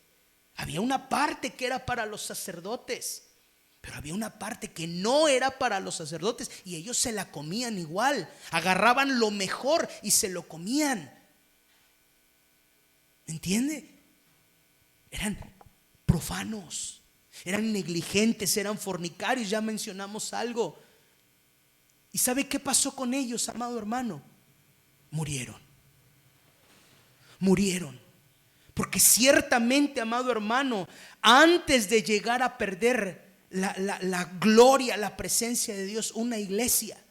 Había una parte que era para los sacerdotes, pero había una parte que no era para los sacerdotes y ellos se la comían igual. Agarraban lo mejor y se lo comían. ¿Me entiende? Eran profanos, eran negligentes, eran fornicarios. Ya mencionamos algo. ¿Y sabe qué pasó con ellos, amado hermano? Murieron. Porque ciertamente, amado hermano, antes de llegar a perder la gloria, la presencia de Dios, una iglesia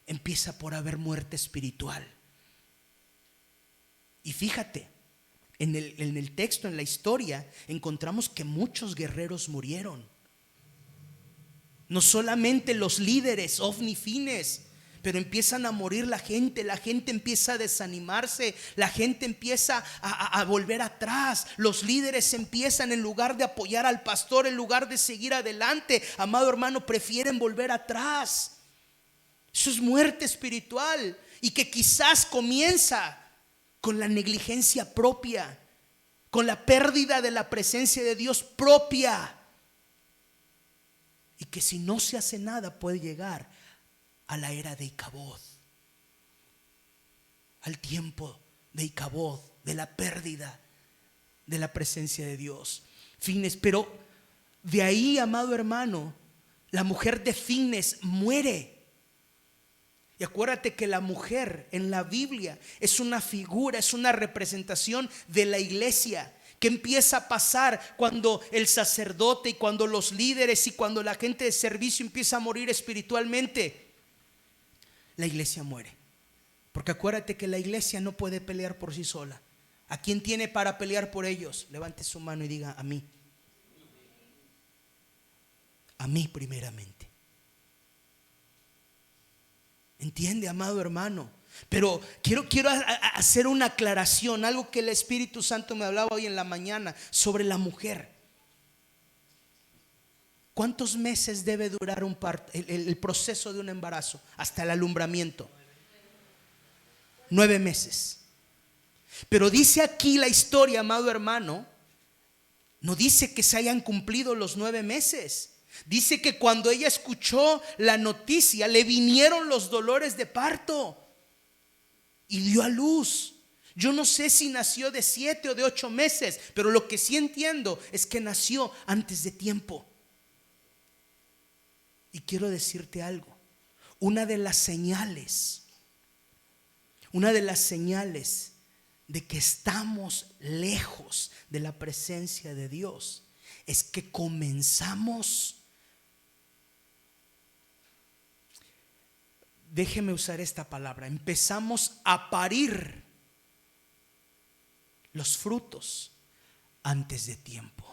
empieza por haber muerte espiritual. Y fíjate, en el texto, en la historia, encontramos que muchos guerreros murieron. No solamente los líderes, Ofni y Fines, pero empiezan a morir la gente empieza a desanimarse, la gente empieza a volver atrás. Los líderes empiezan, en lugar de apoyar al pastor, en lugar de seguir adelante, amado hermano, prefieren volver atrás. Eso es muerte espiritual, y que quizás comienza con la negligencia propia, con la pérdida de la presencia de Dios propia. Y que si no se hace nada puede llegar a la era de Icabod, al tiempo de Icabod, de la pérdida de la presencia de Dios. Fines, pero de ahí, amado hermano, la mujer de Fines muere. Y acuérdate que la mujer en la Biblia es una figura, es una representación de la iglesia. ¿Qué empieza a pasar cuando el sacerdote y cuando los líderes y cuando la gente de servicio empieza a morir espiritualmente? La iglesia muere. Porque acuérdate que la iglesia no puede pelear por sí sola. ¿A quién tiene para pelear por ellos? Levante su mano y diga: a mí. A mí primeramente. ¿Entiende, amado hermano? Pero quiero hacer una aclaración, algo que el Espíritu Santo me hablaba hoy en la mañana sobre la mujer. ¿Cuántos meses debe durar el proceso de un embarazo hasta el alumbramiento? 9 meses. Pero dice aquí la historia, amado hermano, no dice que se hayan cumplido los 9 meses. Dice que cuando ella escuchó la noticia, le vinieron los dolores de parto y dio a luz. Yo no sé si nació de 7 o de 8 meses, pero lo que sí entiendo es que nació antes de tiempo. Y quiero decirte algo. Una de las señales de que estamos lejos de la presencia de Dios es que comenzamos, déjeme usar esta palabra, empezamos a parir los frutos antes de tiempo.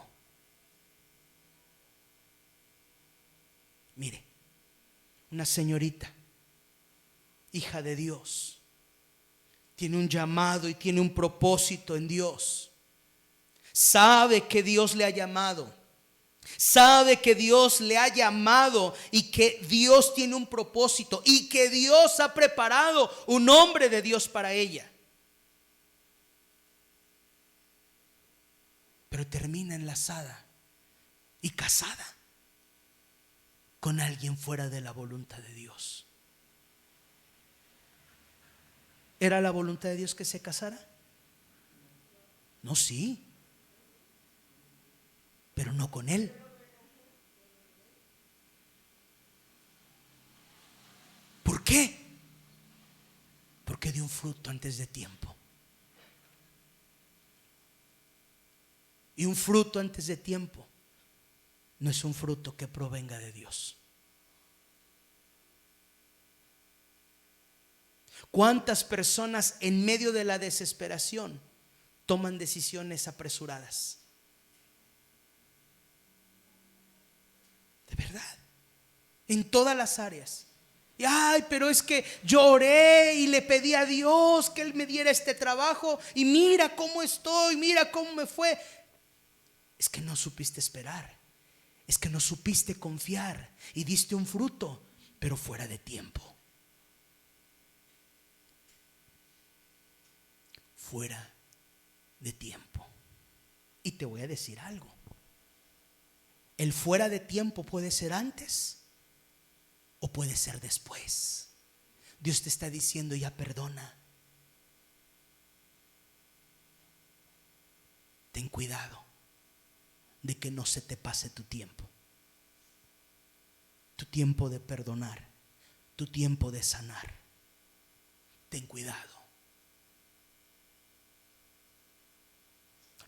Mire, una señorita, hija de Dios, tiene un llamado y tiene un propósito en Dios. Sabe que Dios le ha llamado. Sabe que Dios le ha llamado y que Dios tiene un propósito y que Dios ha preparado un hombre de Dios para ella. Pero termina enlazada y casada con alguien fuera de la voluntad de Dios. ¿Era la voluntad de Dios que se casara? No, sí, pero no con él. ¿Por qué? Porque dio un fruto antes de tiempo. Y un fruto antes de tiempo no es un fruto que provenga de Dios. ¿Cuántas personas en medio de la desesperación toman decisiones apresuradas? De verdad, en todas las áreas. Y ay, pero es que lloré y le pedí a Dios que Él me diera este trabajo y mira cómo estoy, mira cómo me fue. Es que no supiste esperar, es que no supiste confiar y diste un fruto, pero fuera de tiempo. Fuera de tiempo. Y te voy a decir algo. El fuera de tiempo puede ser antes o puede ser después. Dios te está diciendo: ya perdona. Ten cuidado de que no se te pase tu tiempo. Tu tiempo de perdonar, tu tiempo de sanar. Ten cuidado.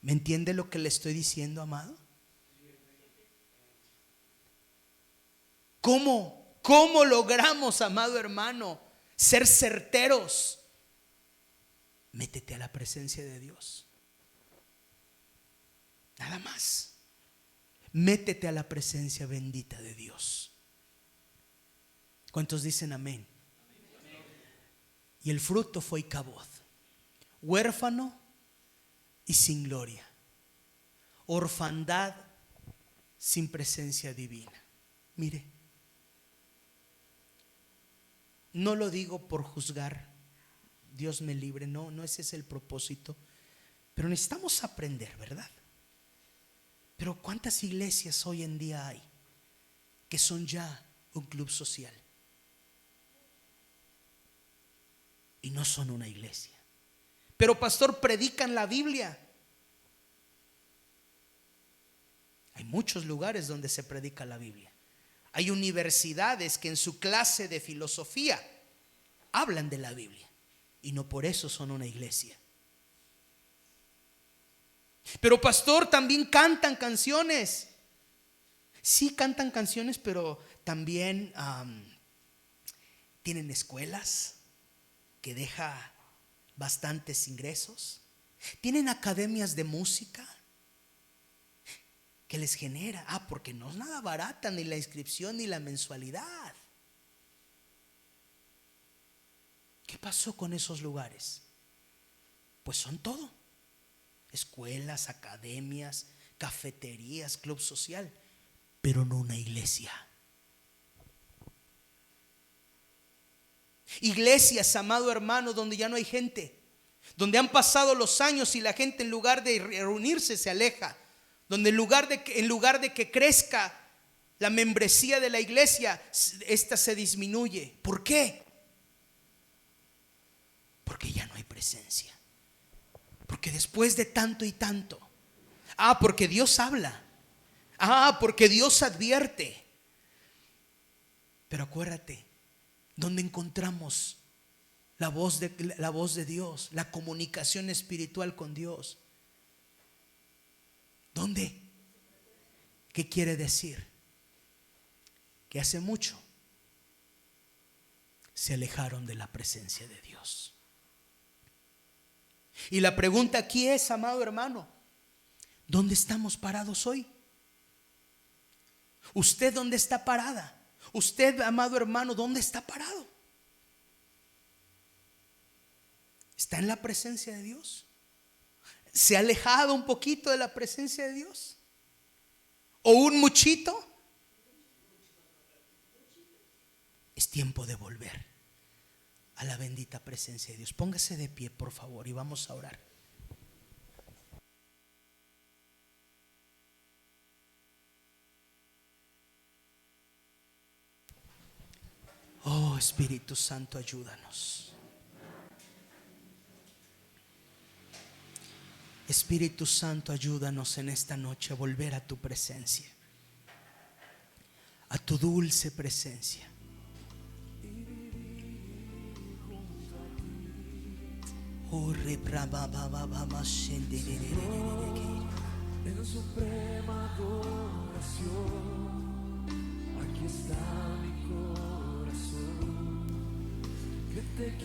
¿Me entiende lo que le estoy diciendo, amado? ¿Cómo logramos, amado hermano, ser certeros? Métete a la presencia de Dios. Nada más. Métete a la presencia bendita de Dios. ¿Cuántos dicen amén? Y el fruto fue Icabod, huérfano y sin gloria, orfandad sin presencia divina. Mire, no lo digo por juzgar, Dios me libre. No, no ese es el propósito. Pero necesitamos aprender, ¿verdad? Pero ¿cuántas iglesias hoy en día hay que son ya un club social? Y no son una iglesia. Pero pastor, predican la Biblia. Hay muchos lugares donde se predica la Biblia. Hay universidades que en su clase de filosofía hablan de la Biblia. Y no por eso son una iglesia. Pero pastor, también cantan canciones. Sí, cantan canciones, pero también tienen escuelas que deja bastantes ingresos. Tienen academias de música que les genera. Porque no es nada barata ni la inscripción ni la mensualidad. ¿Qué pasó con esos lugares? Pues son todo: escuelas, academias, cafeterías, club social, pero no una iglesia. Iglesias, amado hermano, donde ya no hay gente, donde han pasado los años y la gente en lugar de reunirse se aleja, donde en lugar de que crezca la membresía de la iglesia, esta se disminuye. ¿Por qué? Porque ya no hay presencia. Porque después de tanto y tanto, porque Dios habla, porque Dios advierte. Pero acuérdate, ¿dónde encontramos la voz de Dios, la comunicación espiritual con Dios? ¿Dónde? ¿Qué quiere decir? Que hace mucho se alejaron de la presencia de Dios. Y la pregunta aquí es, amado hermano, ¿dónde estamos parados hoy? ¿Usted dónde está parada? Usted, amado hermano, ¿dónde está parado? ¿Está en la presencia de Dios? ¿Se ha alejado un poquito de la presencia de Dios? ¿O un muchito? Es tiempo de volver a la bendita presencia de Dios. Póngase de pie, por favor, y vamos a orar. Oh, Espíritu Santo, ayúdanos. Espíritu Santo, ayúdanos en esta noche a volver a tu presencia, a tu dulce presencia. Oh, en suprema adoración, aquí está mi corazón, que te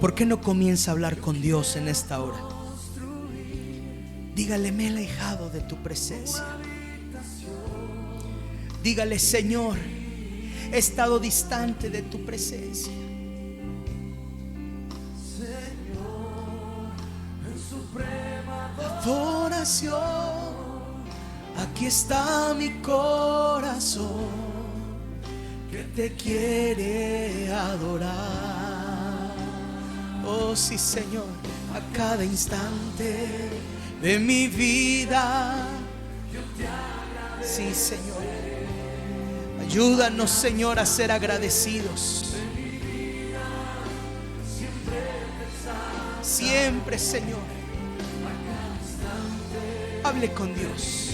¿Por qué no comienza a hablar con Dios en esta hora? Dígale: me he alejado de tu presencia. Dígale: Señor, he estado distante de tu presencia. Adoración, aquí está mi corazón, que te quiere adorar. Oh sí, Señor, a cada instante de mi vida. Sí, Señor, ayúdanos, Señor, a ser agradecidos. Siempre, Señor, hable con Dios.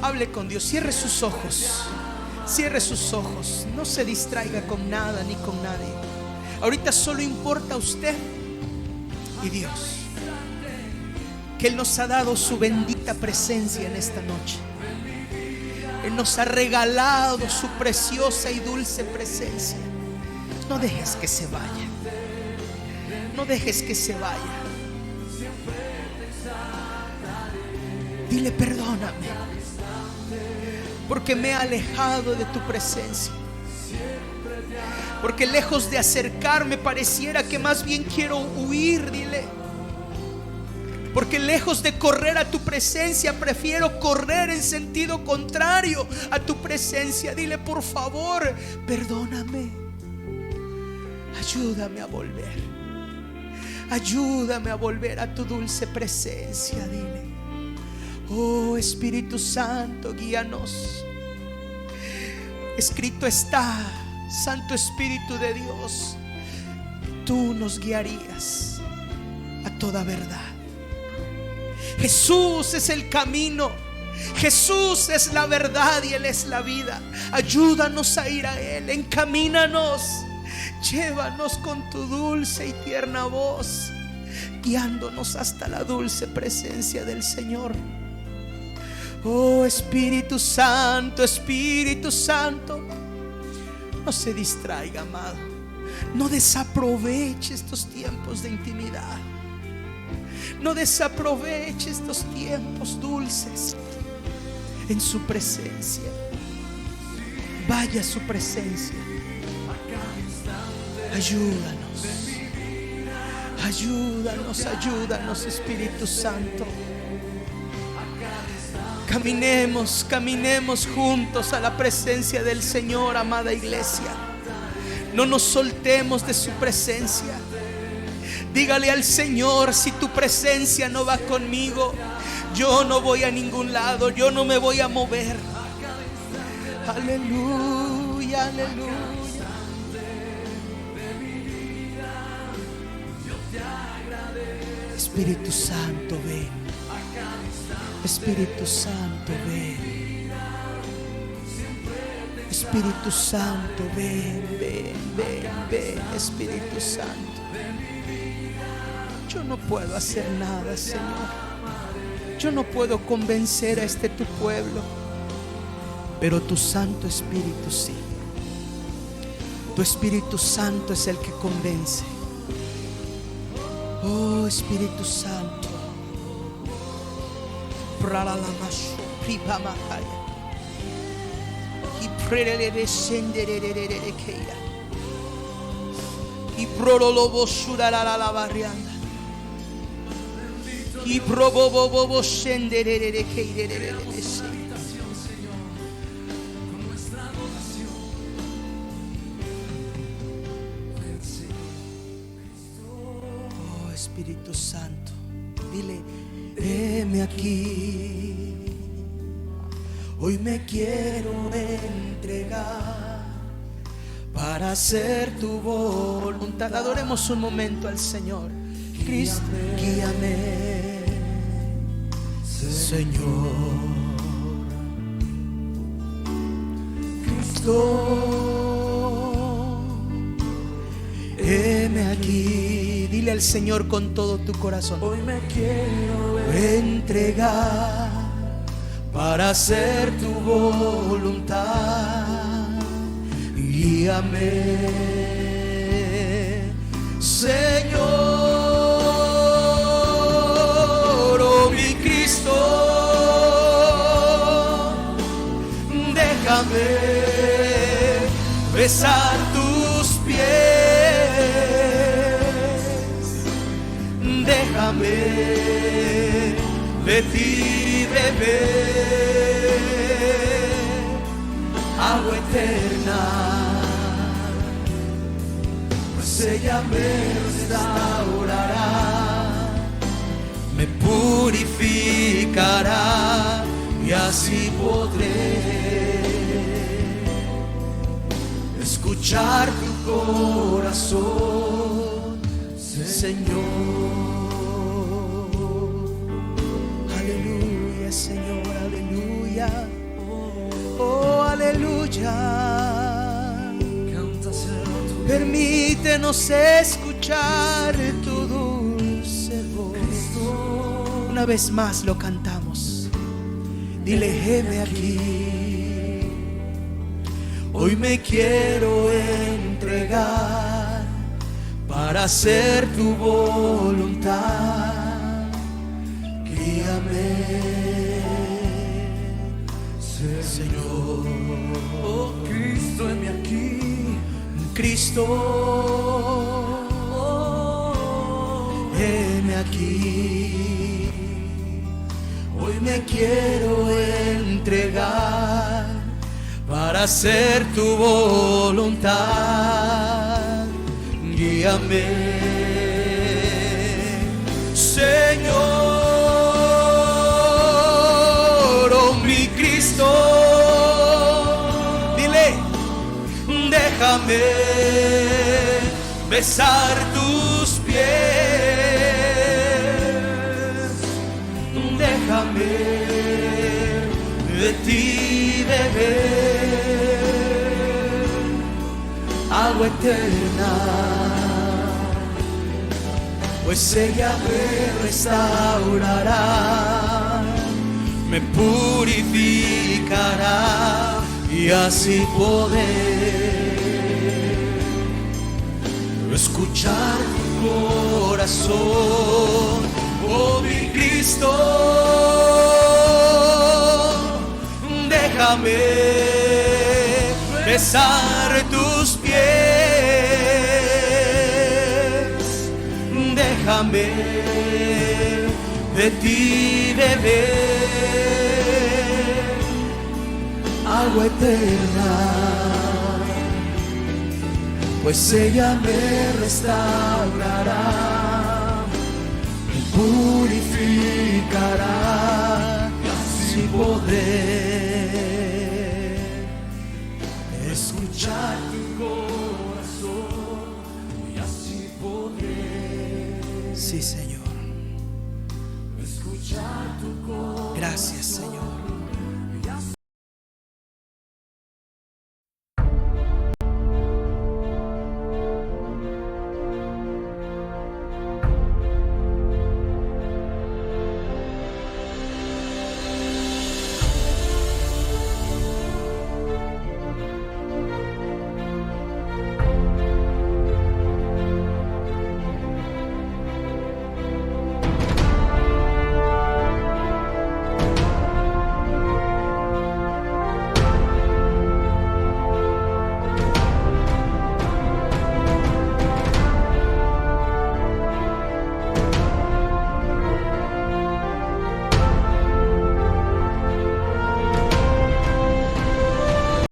Hable con Dios. Cierre sus ojos. Cierre sus ojos. No se distraiga con nada ni con nadie. Ahorita solo importa usted y Dios, que Él nos ha dado su bendita presencia en esta noche. Él nos ha regalado su preciosa y dulce presencia. No dejes que se vaya. No dejes que se vaya. Dile: perdóname, porque me he alejado de tu presencia. Porque lejos de acercarme pareciera que más bien quiero huir. Dile: Porque lejos de correr a tu presencia, prefiero correr en sentido contrario a tu presencia. Dile: por favor, perdóname. Ayúdame a volver. Ayúdame a volver a tu dulce presencia. Dile: oh Espíritu Santo, guíanos. Escrito está, Santo Espíritu de Dios, tú nos guiarías a toda verdad. Jesús es el camino, Jesús es la verdad y Él es la vida. Ayúdanos a ir a Él, encamínanos, llévanos con tu dulce y tierna voz, guiándonos hasta la dulce presencia del Señor. Oh Espíritu Santo, Espíritu Santo, no se distraiga, amado. No desaproveche estos tiempos de intimidad. No desaproveche estos tiempos dulces en su presencia. Vaya a su presencia. Ayúdanos. Ayúdanos, ayúdanos, Espíritu Santo. Caminemos, caminemos juntos a la presencia del Señor, amada iglesia. No nos soltemos de su presencia. Dígale al Señor: si tu presencia no va conmigo, yo no voy a ningún lado, yo no me voy a mover. Aleluya, aleluya. Espíritu Santo, ven. Espíritu Santo, ven. Espíritu Santo, ven, ven, ven, ven. Espíritu Santo, yo no puedo hacer nada, Señor. Yo no puedo convencer a este tu pueblo, pero tu Santo Espíritu sí. Tu Espíritu Santo es el que convence. Oh Espíritu Santo. Y prololobo surara la barrianda. Y probobobo shenderere keirere. Oh Espíritu Santo, dile: heme aquí. Hoy me quiero entregar para hacer tu voluntad. Adoremos un momento al Señor. Cristo, guíame, Señor. Cristo, heme aquí. Dile al Señor con todo tu corazón: hoy me quiero entregar para hacer tu voluntad. Guíame, Señor. Oh mi Cristo, déjame besar tus pies. Déjame de ti beber agua eterna, pues ella me restaurará, me purificará y así podré escuchar tu corazón, Señor. Aleluya, Señor, aleluya. Oh, aleluya. Permítenos escuchar tu dulce voz. Una vez más lo cantamos. Dile: heme aquí. Hoy me quiero entregar para hacer tu voluntad. Guíame, Señor. Oh Cristo, heme aquí. Cristo, heme aquí. me quiero entregar para hacer tu voluntad. Guíame, Señor, oh mi Cristo. Dile, déjame besar tus pies, déjame de ti beber agua eterna, pues ella me restaurará, me purificará y así poder escuchar tu corazón, oh mi Cristo. Déjame besar tus pies, déjame de ti beber agua eterna, pues ella me restaurará, me purificará y así poder escuchar tu corazón y así poder. Sí, Señor. Escuchar tu corazón. Gracias, Señor.